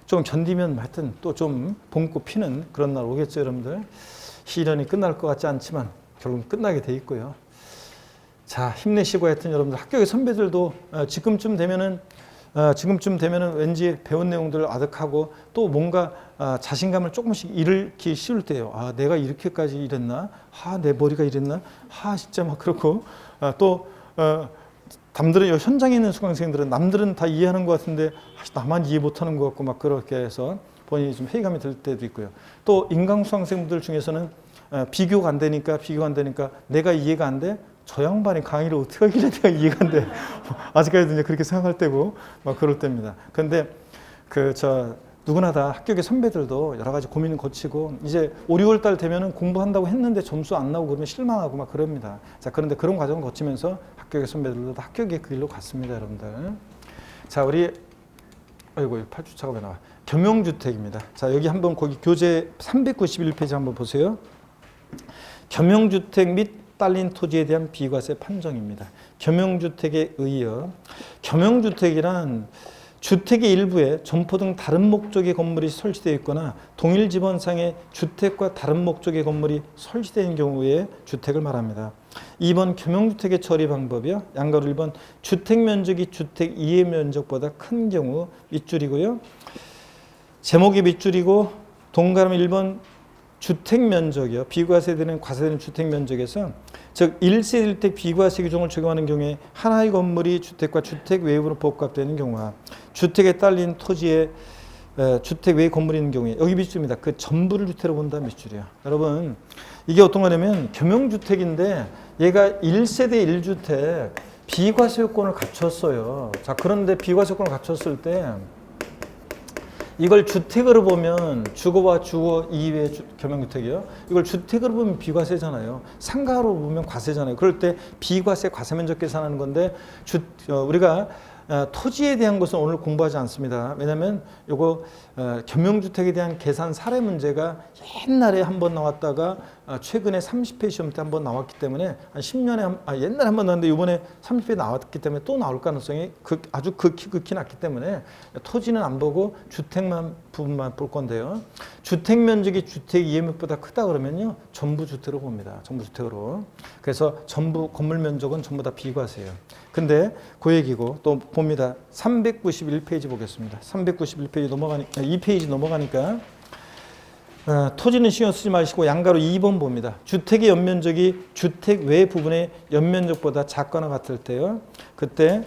좀 견디면 하여튼 또 좀 봄꽃 피는 그런 날 오겠죠, 여러분들. 시련이 끝날 것 같지 않지만 결국은 끝나게 돼 있고요. 자, 힘내시고 하여튼 여러분들 합격의 선배들도 지금쯤 되면은 왠지 배운 내용들을 아득하고 또 뭔가 자신감을 조금씩 잃기 쉬울 때예요. 아, 내가 이렇게까지 이랬나? 아, 내 머리가 이랬나? 아, 진짜 막 그렇고 또 남들은 현장에 있는 수강생들은 남들은 다 이해하는 것 같은데 나만 이해 못하는 것 같고 막 그렇게 해서 본인이 좀 회의감이 들 때도 있고요. 또 인강 수강생들 중에서는 비교가 안 되니까 내가 이해가 안 돼? 저 양반이 강의를 어떻게 하길래 내가 이해가 안 돼. 아직까지도 이제 그렇게 생각할 때고 막 그럴 때입니다. 그런데 누구나 다 합격의 선배들도 여러 가지 고민을 거치고 이제 5, 6월 달 되면은 공부한다고 했는데 점수 안 나오고 그러면 실망하고 막 그럽니다. 자, 그런데 그런 과정을 거치면서 합격의 선배들도 다 합격의 그 길로 갔습니다, 여러분들. 자, 우리 아이고 8주차가 왜 나와? 겸용주택입니다. 자, 여기 한번 거기 교재 391페이지 한번 보세요. 겸용주택 및 딸린 토지에 대한 비과세 판정입니다. 겸용주택에 의하여 겸용주택이란 주택의 일부에 점포 등 다른 목적의 건물이 설치되어 있거나 동일 지번상의 주택과 다른 목적의 건물이 설치된 경우에 주택을 말합니다. 2번 겸용주택의 처리 방법이요. 양가로 1번 주택 면적이 주택 이해 면적보다 큰 경우 밑줄이고요. 제목이 밑줄이고 동그라미 1번 주택 면적이요. 비과세되는 과세되는 주택 면적에서 즉 1세대 1택 비과세 규정을 적용하는 경우에 하나의 건물이 주택과 주택 외부로 복합되는 경우와 주택에 딸린 토지에 주택 외 건물이 있는 경우에 여기 밑줄입니다. 그 전부를 주택으로 본다 밑줄이야. 여러분 이게 어떤 거냐면 겸용주택인데 얘가 1세대 1주택 비과세 요건을 갖췄어요. 자, 그런데 비과세 요건을 갖췄을 때 이걸 주택으로 보면 주거와 주거 이외의 겸용주택이요. 이걸 주택으로 보면 비과세잖아요. 상가로 보면 과세잖아요. 그럴 때 비과세 과세면적 계산하는 건데 우리가 토지에 대한 것은 오늘 공부하지 않습니다. 왜냐하면 요거 겸용주택에 대한 계산 사례 문제가 옛날에 한번 나왔다가 최근에 30회 시험 때 한번 나왔기 때문에 한 10년에 옛날에 한번 나왔는데 이번에 30회 나왔기 때문에 또 나올 가능성이 아주 극히 낮기 때문에 토지는 안 보고 주택만 부분만 볼 건데요. 주택 면적이 주택 이해면보다 크다 그러면요 전부 주택으로 봅니다. 전부 주택으로. 그래서 전부 건물 면적은 전부 다 비과세예요. 근데 그 얘기고 또 봅니다. 391페이지 보겠습니다. 391페이지 넘어가니까 2페이지 넘어가니까 토지는 신경 쓰지 마시고 양가로 2번 봅니다. 주택의 연면적이 주택 외 부분의 연면적보다 작거나 같을 때요. 그때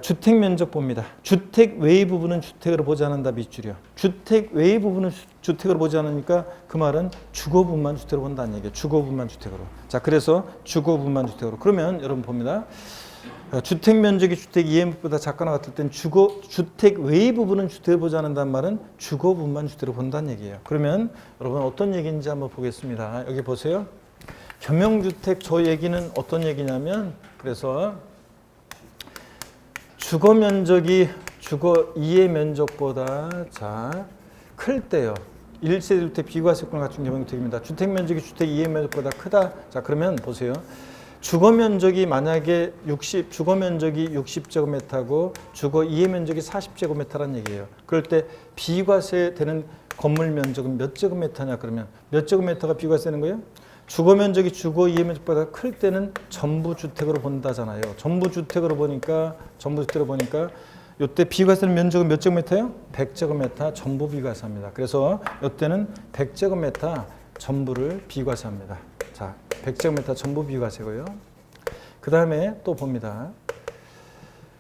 주택 면적 봅니다. 주택 외의 부분은 주택으로 보지 않는다 밑줄이요. 주택 외의 부분은 주택으로 보지 않으니까 그 말은 주거 부분만 주택으로 본다는 얘기예요. 주거 부분만 주택으로. 자, 그래서 주거 부분만 주택으로. 그러면 여러분 봅니다. 주택 면적이 주택 이해면적보다 작거나 같을 땐 주택 외의 부분은 주택을 보지 않는다는 말은 주거 부분만 주택을 본다는 얘기예요. 그러면 여러분 어떤 얘기인지 한번 보겠습니다. 여기 보세요. 겸용주택 저 얘기는 어떤 얘기냐면 그래서 주거 면적이 주거 이해 면적보다 클 때요. 1세대 주택 비과세권을 갖춘 겸용주택입니다. 주택 면적이 주택 이해 면적보다 크다. 자, 그러면 보세요. 주거 면적이 만약에 주거 면적이 60제곱미터고 주거 이해 면적이 40제곱미터라는 얘기예요. 그럴 때 비과세 되는 건물 면적은 몇 제곱미터냐 그러면 몇 제곱미터가 비과세되는 거예요? 주거 면적이 주거 이해 면적보다 클 때는 전부 주택으로 본다잖아요. 전부 주택으로 보니까 이때 비과세는 면적은 몇 제곱미터예요? 100제곱미터 전부 비과세합니다. 그래서 이때는 100제곱미터 전부를 비과세합니다. 자, 100제곱미터 전부 비과세고요. 그 다음에 또 봅니다.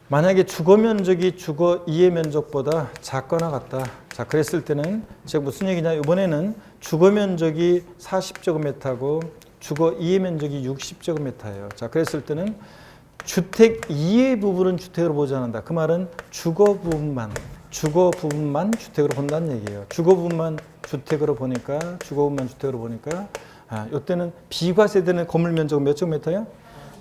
만약에 주거 면적이 주거 이해 면적보다 작거나 같다. 자, 그랬을 때는 제가 무슨 얘기냐? 이번에는 주거 면적이 40제곱미터고 주거 이해 면적이 60제곱미터예요. 자, 그랬을 때는 주택 이해 부분은 주택으로 보지 않는다. 그 말은 주거 부분만 주택으로 본다는 얘기예요. 주거 부분만 주택으로 보니까 이때는 비과세되는 건물 면적은 몇 제곱미터예요?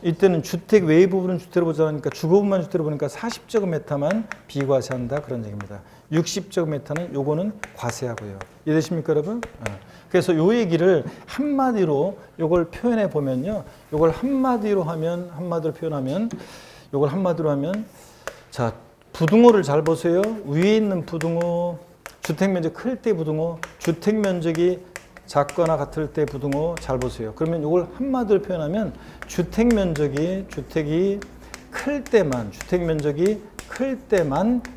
이때는 주택 외의 부분은 주택으로 보지 않으니까 주거 부분만 주택으로 보니까 40제곱미터만 비과세한다 그런 얘기입니다. 60제곱미터는 요거는 과세하고요. 이해되십니까 여러분? 그래서 요 얘기를 한마디로 요걸 표현해 보면요. 요걸 한마디로 표현하면 자, 부등호를 잘 보세요. 위에 있는 부등호 주택 면적 클 때 부등호, 주택 면적이 작거나 같을 때 부등호 잘 보세요. 그러면 이걸 한마디로 표현하면 주택 면적이 클 때만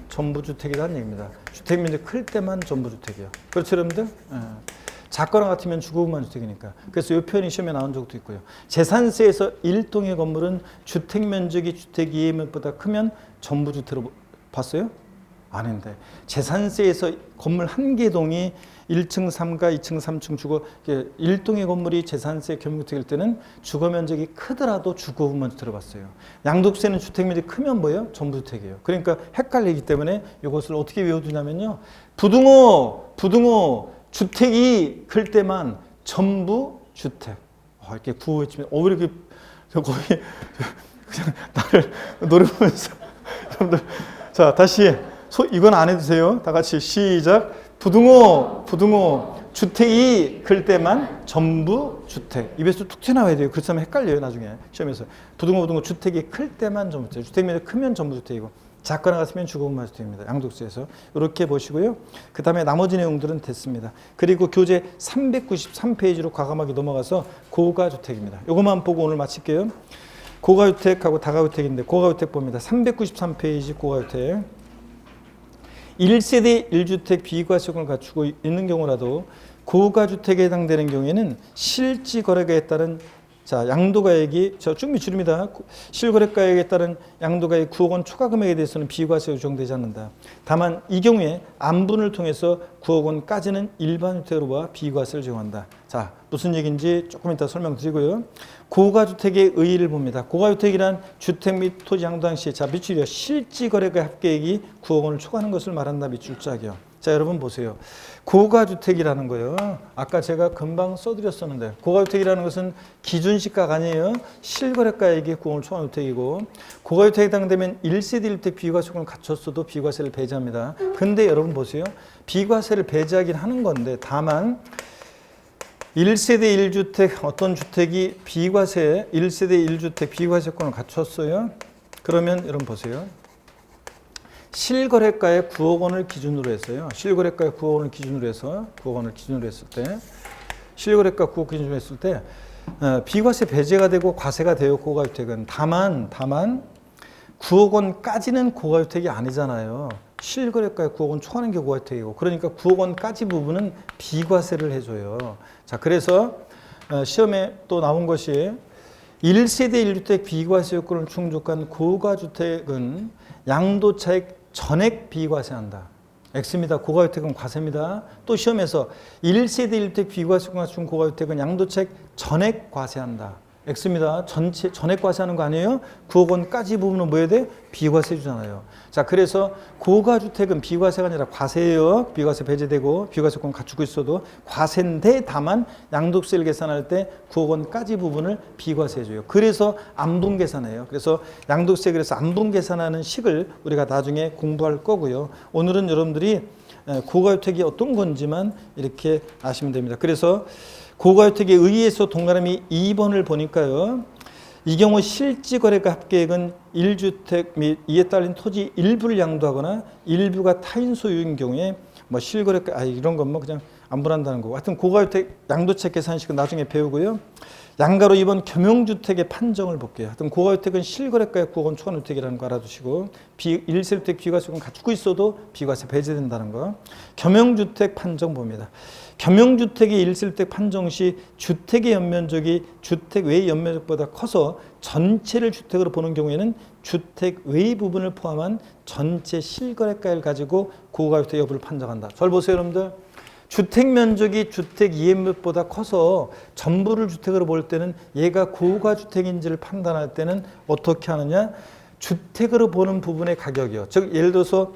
전부 주택이라는 얘기입니다. 주택 면적 클 때만 전부 주택이요. 그렇죠, 여러분들? 작거나 같으면 주거부만 주택이니까. 그래서 이 표현이 시험에 나온 적도 있고요. 재산세에서 일동의 건물은 주택 면적이 주택 이해면보다 크면 전부 주택으로 봤어요? 아닌데. 재산세에서 건물 한 개 동이 1층 3가, 2층 3층 주거 1동의 건물이 재산세 겸용주택일 때는 주거 면적이 크더라도 주거부만 들어봤어요. 양도세는 주택 면적이 크면 뭐예요? 전부 주택이에요. 그러니까 헷갈리기 때문에 이것을 어떻게 외워두냐면요. 부등호 주택이 클 때만 전부 주택. 이렇게 구호해주면 왜 이렇게 거의 그냥 나를 노려보면서 여러분들 자 다시 이건 안 해주세요. 다 같이 시작. 부등호 주택이 클 때만 전부 주택. 입에서 툭 튀어나와야 돼요. 그렇지 않으면 헷갈려요 나중에 시험에서. 부등호 주택이 클 때만 전부 주택. 주택 면적 크면 전부 주택이고 작거나 같으면 주거부만 주택입니다. 양도세에서 이렇게 보시고요. 그 다음에 나머지 내용들은 됐습니다. 그리고 교재 393페이지로 과감하게 넘어가서 고가주택입니다. 이것만 보고 오늘 마칠게요. 고가주택하고 다가주택인데 고가주택 봅니다. 393페이지 고가주택. 1세대 1주택 비과세권을 갖추고 있는 경우라도 고가주택에 해당되는 경우에는 실지 거래가에 따른 양도가액이 쭉 미치릅니다. 실거래가액에 따른 양도가액 9억 원 초과 금액에 대해서는 비과세가 적용되지 않는다. 다만 이 경우에 안분을 통해서 9억 원까지는 일반 주택으로 봐 비과세를 적용한다. 자, 무슨 얘기인지 조금 이따 설명드리고요. 고가주택의 의의를 봅니다. 고가주택이란 주택 및 토지 양도 당시 미출이요. 실지 거래가 합계액이 9억 원을 초과하는 것을 말한다. 미출자격. 자, 여러분 보세요. 고가주택이라는 거요. 아까 제가 금방 써드렸었는데 고가주택이라는 것은 기준시가가 아니에요. 실거래가액이 9억을 초과한 주택이고 고가주택에 해당되면 1세대 1주택 비과세권을 갖췄어도 비과세를 배제합니다. 근데 여러분 보세요. 비과세를 배제하긴 하는 건데 다만 1세대 1주택 어떤 주택이 1세대 1주택 비과세권을 갖췄어요. 그러면 여러분 보세요. 실거래가의 9억 원을 기준으로 했어요. 실거래가의 9억 원을 기준으로 해서 9억 원을 기준으로 했을 때 실거래가 9억 기준으로 했을 때 비과세 배제가 되고 과세가 돼요. 고가주택은. 다만 9억 원까지는 고가주택이 아니잖아요. 실거래가의 9억 원 초과하는 게 고가주택이고 그러니까 9억 원까지 부분은 비과세를 해줘요. 자, 그래서 시험에 또 나온 것이 1세대 1주택 비과세 요건을 충족한 고가주택은 양도차익 전액 비과세한다. X입니다. 고가주택은 과세입니다. 또 시험에서 1세대 1주택 비과세권 갖춘 고가주택은 양도차익 전액 과세한다. X입니다. 전체 전액 과세하는 거 아니에요? 9억 원까지 부분은 뭐 해야 돼? 비과세 주잖아요. 자, 그래서 고가주택은 비과세가 아니라 과세예요. 비과세 배제되고 비과세권 갖추고 있어도 과세인데 다만 양도세를 계산할 때 9억 원까지 부분을 비과세 해줘요. 그래서 안분 계산해요. 그래서 양도세 그래서 안분 계산하는 식을 우리가 나중에 공부할 거고요. 오늘은 여러분들이 고가주택이 어떤 건지만 이렇게 아시면 됩니다. 그래서 고가주택에 의해서 동그라미 2번을 보니까요. 이 경우 실지거래가 합계액은 1주택 및 이에 딸린 토지 일부를 양도하거나 일부가 타인 소유인 경우에 뭐 실거래가 이런 건 뭐 그냥 안 분한다는 거고. 하여튼 고가주택 양도책 계산식은 나중에 배우고요. 양가로 2번 겸용주택의 판정을 볼게요. 하여튼 고가주택은 실거래가의 9억 원 초과주택이라는 거 알아두시고 1세주택 비과세권 갖추고 있어도 비과세 배제된다는 거. 겸용주택 판정 봅니다. 겸용주택의 1세주택 판정 시 주택의 연면적이 주택 외 연면적보다 커서 전체를 주택으로 보는 경우에는 주택 외 부분을 포함한 전체 실거래가를 가지고 고가주택 여부를 판정한다. 잘 보세요, 여러분들. 주택 면적이 주택 이해면보다 커서 전부를 주택으로 볼 때는 얘가 고가주택인지를 판단할 때는 어떻게 하느냐? 주택으로 보는 부분의 가격이요. 즉 예를 들어서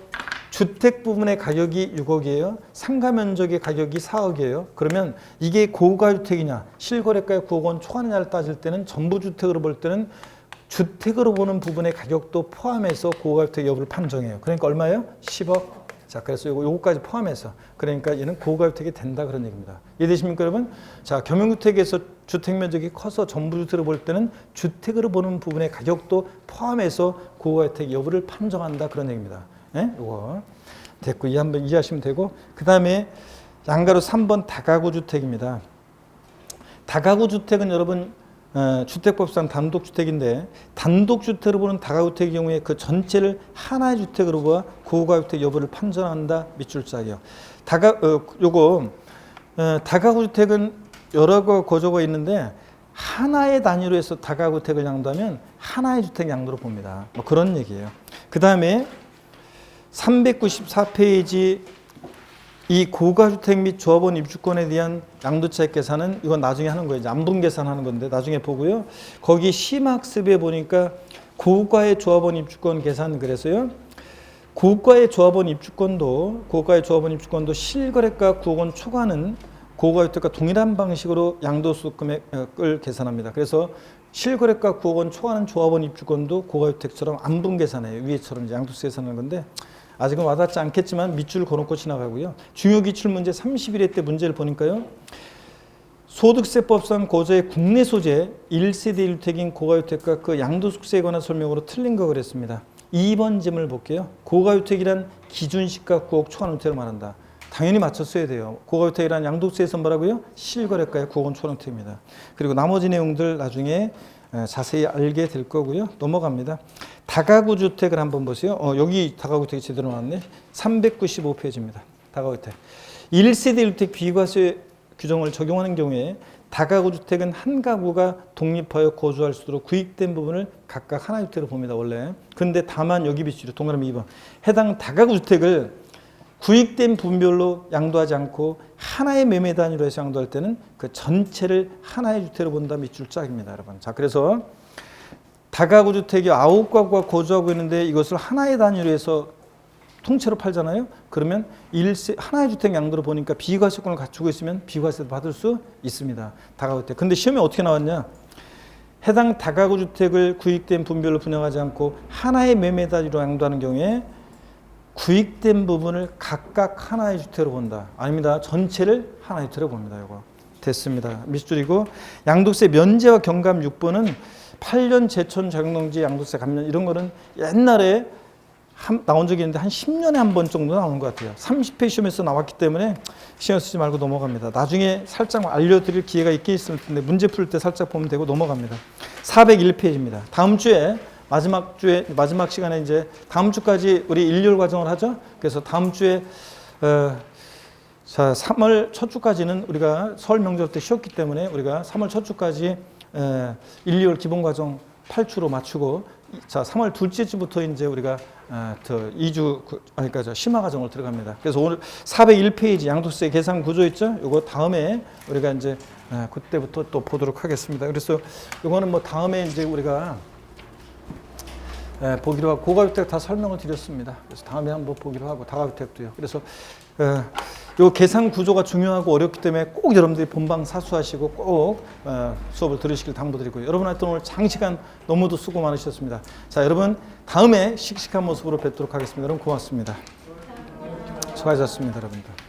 주택 부분의 가격이 6억이에요. 상가 면적의 가격이 4억이에요. 그러면 이게 고가주택이냐 실거래가의 9억 원 초과느냐를 따질 때는 전부 주택으로 볼 때는 주택으로 보는 부분의 가격도 포함해서 고가주택 여부를 판정해요. 그러니까 얼마예요? 10억. 자, 그래서 요거까지 포함해서 그러니까 얘는 고가주택이 된다 그런 얘기입니다. 이해되십니까, 여러분? 자, 겸용주택에서 주택 면적이 커서 전부 주택으로 볼 때는 주택으로 보는 부분의 가격도 포함해서 고가주택 여부를 판정한다 그런 얘기입니다. 예? 요거 됐고 이 한번 이해하시면 되고 그 다음에 양가로 3번 다가구 주택입니다. 다가구 주택은 여러분 주택법상 단독주택인데 단독주택으로 보는 다가구주택의 경우에 그 전체를 하나의 주택으로 보아 고가주택 여부를 판정한다 밑줄 짜기요. 다가구주택은 여러 거 거조가 있는데 하나의 단위로 해서 다가구주택을 양도하면 하나의 주택 양도로 봅니다. 뭐 그런 얘기예요. 그 다음에 394페이지 이 고가주택 및 조합원 입주권에 대한 양도차익 계산은 이건 나중에 하는 거예요. 이제 안분 계산하는 건데 나중에 보고요. 거기 심학습에 보니까 고가의 조합원 입주권 계산 그래서요. 고가의 조합원 입주권도 실거래가 9억 원 초과는 고가주택과 동일한 방식으로 양도소 금액을 계산합니다. 그래서 실거래가 9억 원 초과하는 조합원 입주권도 고가주택처럼 안분 계산해요. 위에처럼 이제 양도세 계산하는 건데 아직은 와닿지 않겠지만 밑줄 그어놓고 지나가고요. 중요기출 문제 31회 때 문제를 보니까요. 소득세법상 고저의 국내 소재 1세대 1주택인 고가주택과 그 양도소득세에 관한 설명으로 틀린 거 그랬습니다. 2번 질문을 볼게요. 고가주택이란 기준시가 9억 초과하는 주택을 말한다. 당연히 맞췄어야 돼요. 고가주택이란 양도세에서 뭐라고요? 실거래가의 9억 원 초과하는 주택입니다. 그리고 나머지 내용들 나중에 자세히 알게 될 거고요. 넘어갑니다. 다가구 주택을 한번 보세요. 여기 다가구 주택이 제대로 나왔네. 395페이지입니다. 다가구 주택. 1세대 1주택 비과세 규정을 적용하는 경우에 다가구 주택은 한 가구가 독립하여 거주할 수 있도록 구입된 부분을 각각 하나의 주택으로 봅니다. 원래. 근데 다만 여기 비추죠. 동그라미 2번. 해당 다가구 주택을 구입된 분별로 양도하지 않고 하나의 매매 단위로 해서 양도할 때는 그 전체를 하나의 주택으로 본다 밑줄 짝입니다, 여러분. 자, 그래서 다가구 주택이 9가구가 거주하고 있는데 이것을 하나의 단위로 해서 통째로 팔잖아요. 그러면 하나의 주택 양도로 보니까 비과세권을 갖추고 있으면 비과세도 받을 수 있습니다. 다가구 주택. 근데 시험에 어떻게 나왔냐? 해당 다가구 주택을 구입된 분별로 분양하지 않고 하나의 매매 단위로 양도하는 경우에 구입된 부분을 각각 하나의 주택으로 본다. 아닙니다. 전체를 하나의 주택으로 봅니다. 이거 됐습니다. 밑줄이고 양도세 면제와 경감 6번은 8년 제천 적용농지 양도세 감면 이런 거는 옛날에 나온 적이 있는데 한 10년에 한 번 정도 나오는 것 같아요. 30회 시험에서 나왔기 때문에 신경 쓰지 말고 넘어갑니다. 나중에 살짝 알려드릴 기회가 있긴 있을 텐데 문제 풀 때 살짝 보면 되고 넘어갑니다. 401페이지입니다. 다음 주에 마지막 시간에 이제 다음 주까지 우리 일요일 과정을 하죠. 그래서 다음 주에 3월 첫 주까지는 우리가 설 명절 때 쉬었기 때문에 우리가 3월 첫 주까지 일요일 기본 과정 8주로 맞추고 자, 3월 둘째 주부터 이제 우리가 2주 그러니까 심화 과정을 들어갑니다. 그래서 오늘 401페이지 양도세 계산 구조 있죠? 요거 다음에 우리가 이제 그때부터 또 보도록 하겠습니다. 그래서 요거는 뭐 다음에 이제 우리가 보기로 하고 고가주택 다 설명을 드렸습니다. 그래서 다음에 한번 보기로 하고 다가주택도요. 그래서 요 계산 구조가 중요하고 어렵기 때문에 꼭 여러분들이 본방 사수하시고 꼭 수업을 들으시길 당부드리고요. 여러분한테 오늘 장시간 너무도 수고 많으셨습니다. 자, 여러분 다음에 씩씩한 모습으로 뵙도록 하겠습니다. 여러분 고맙습니다. 수고하셨습니다, 여러분들.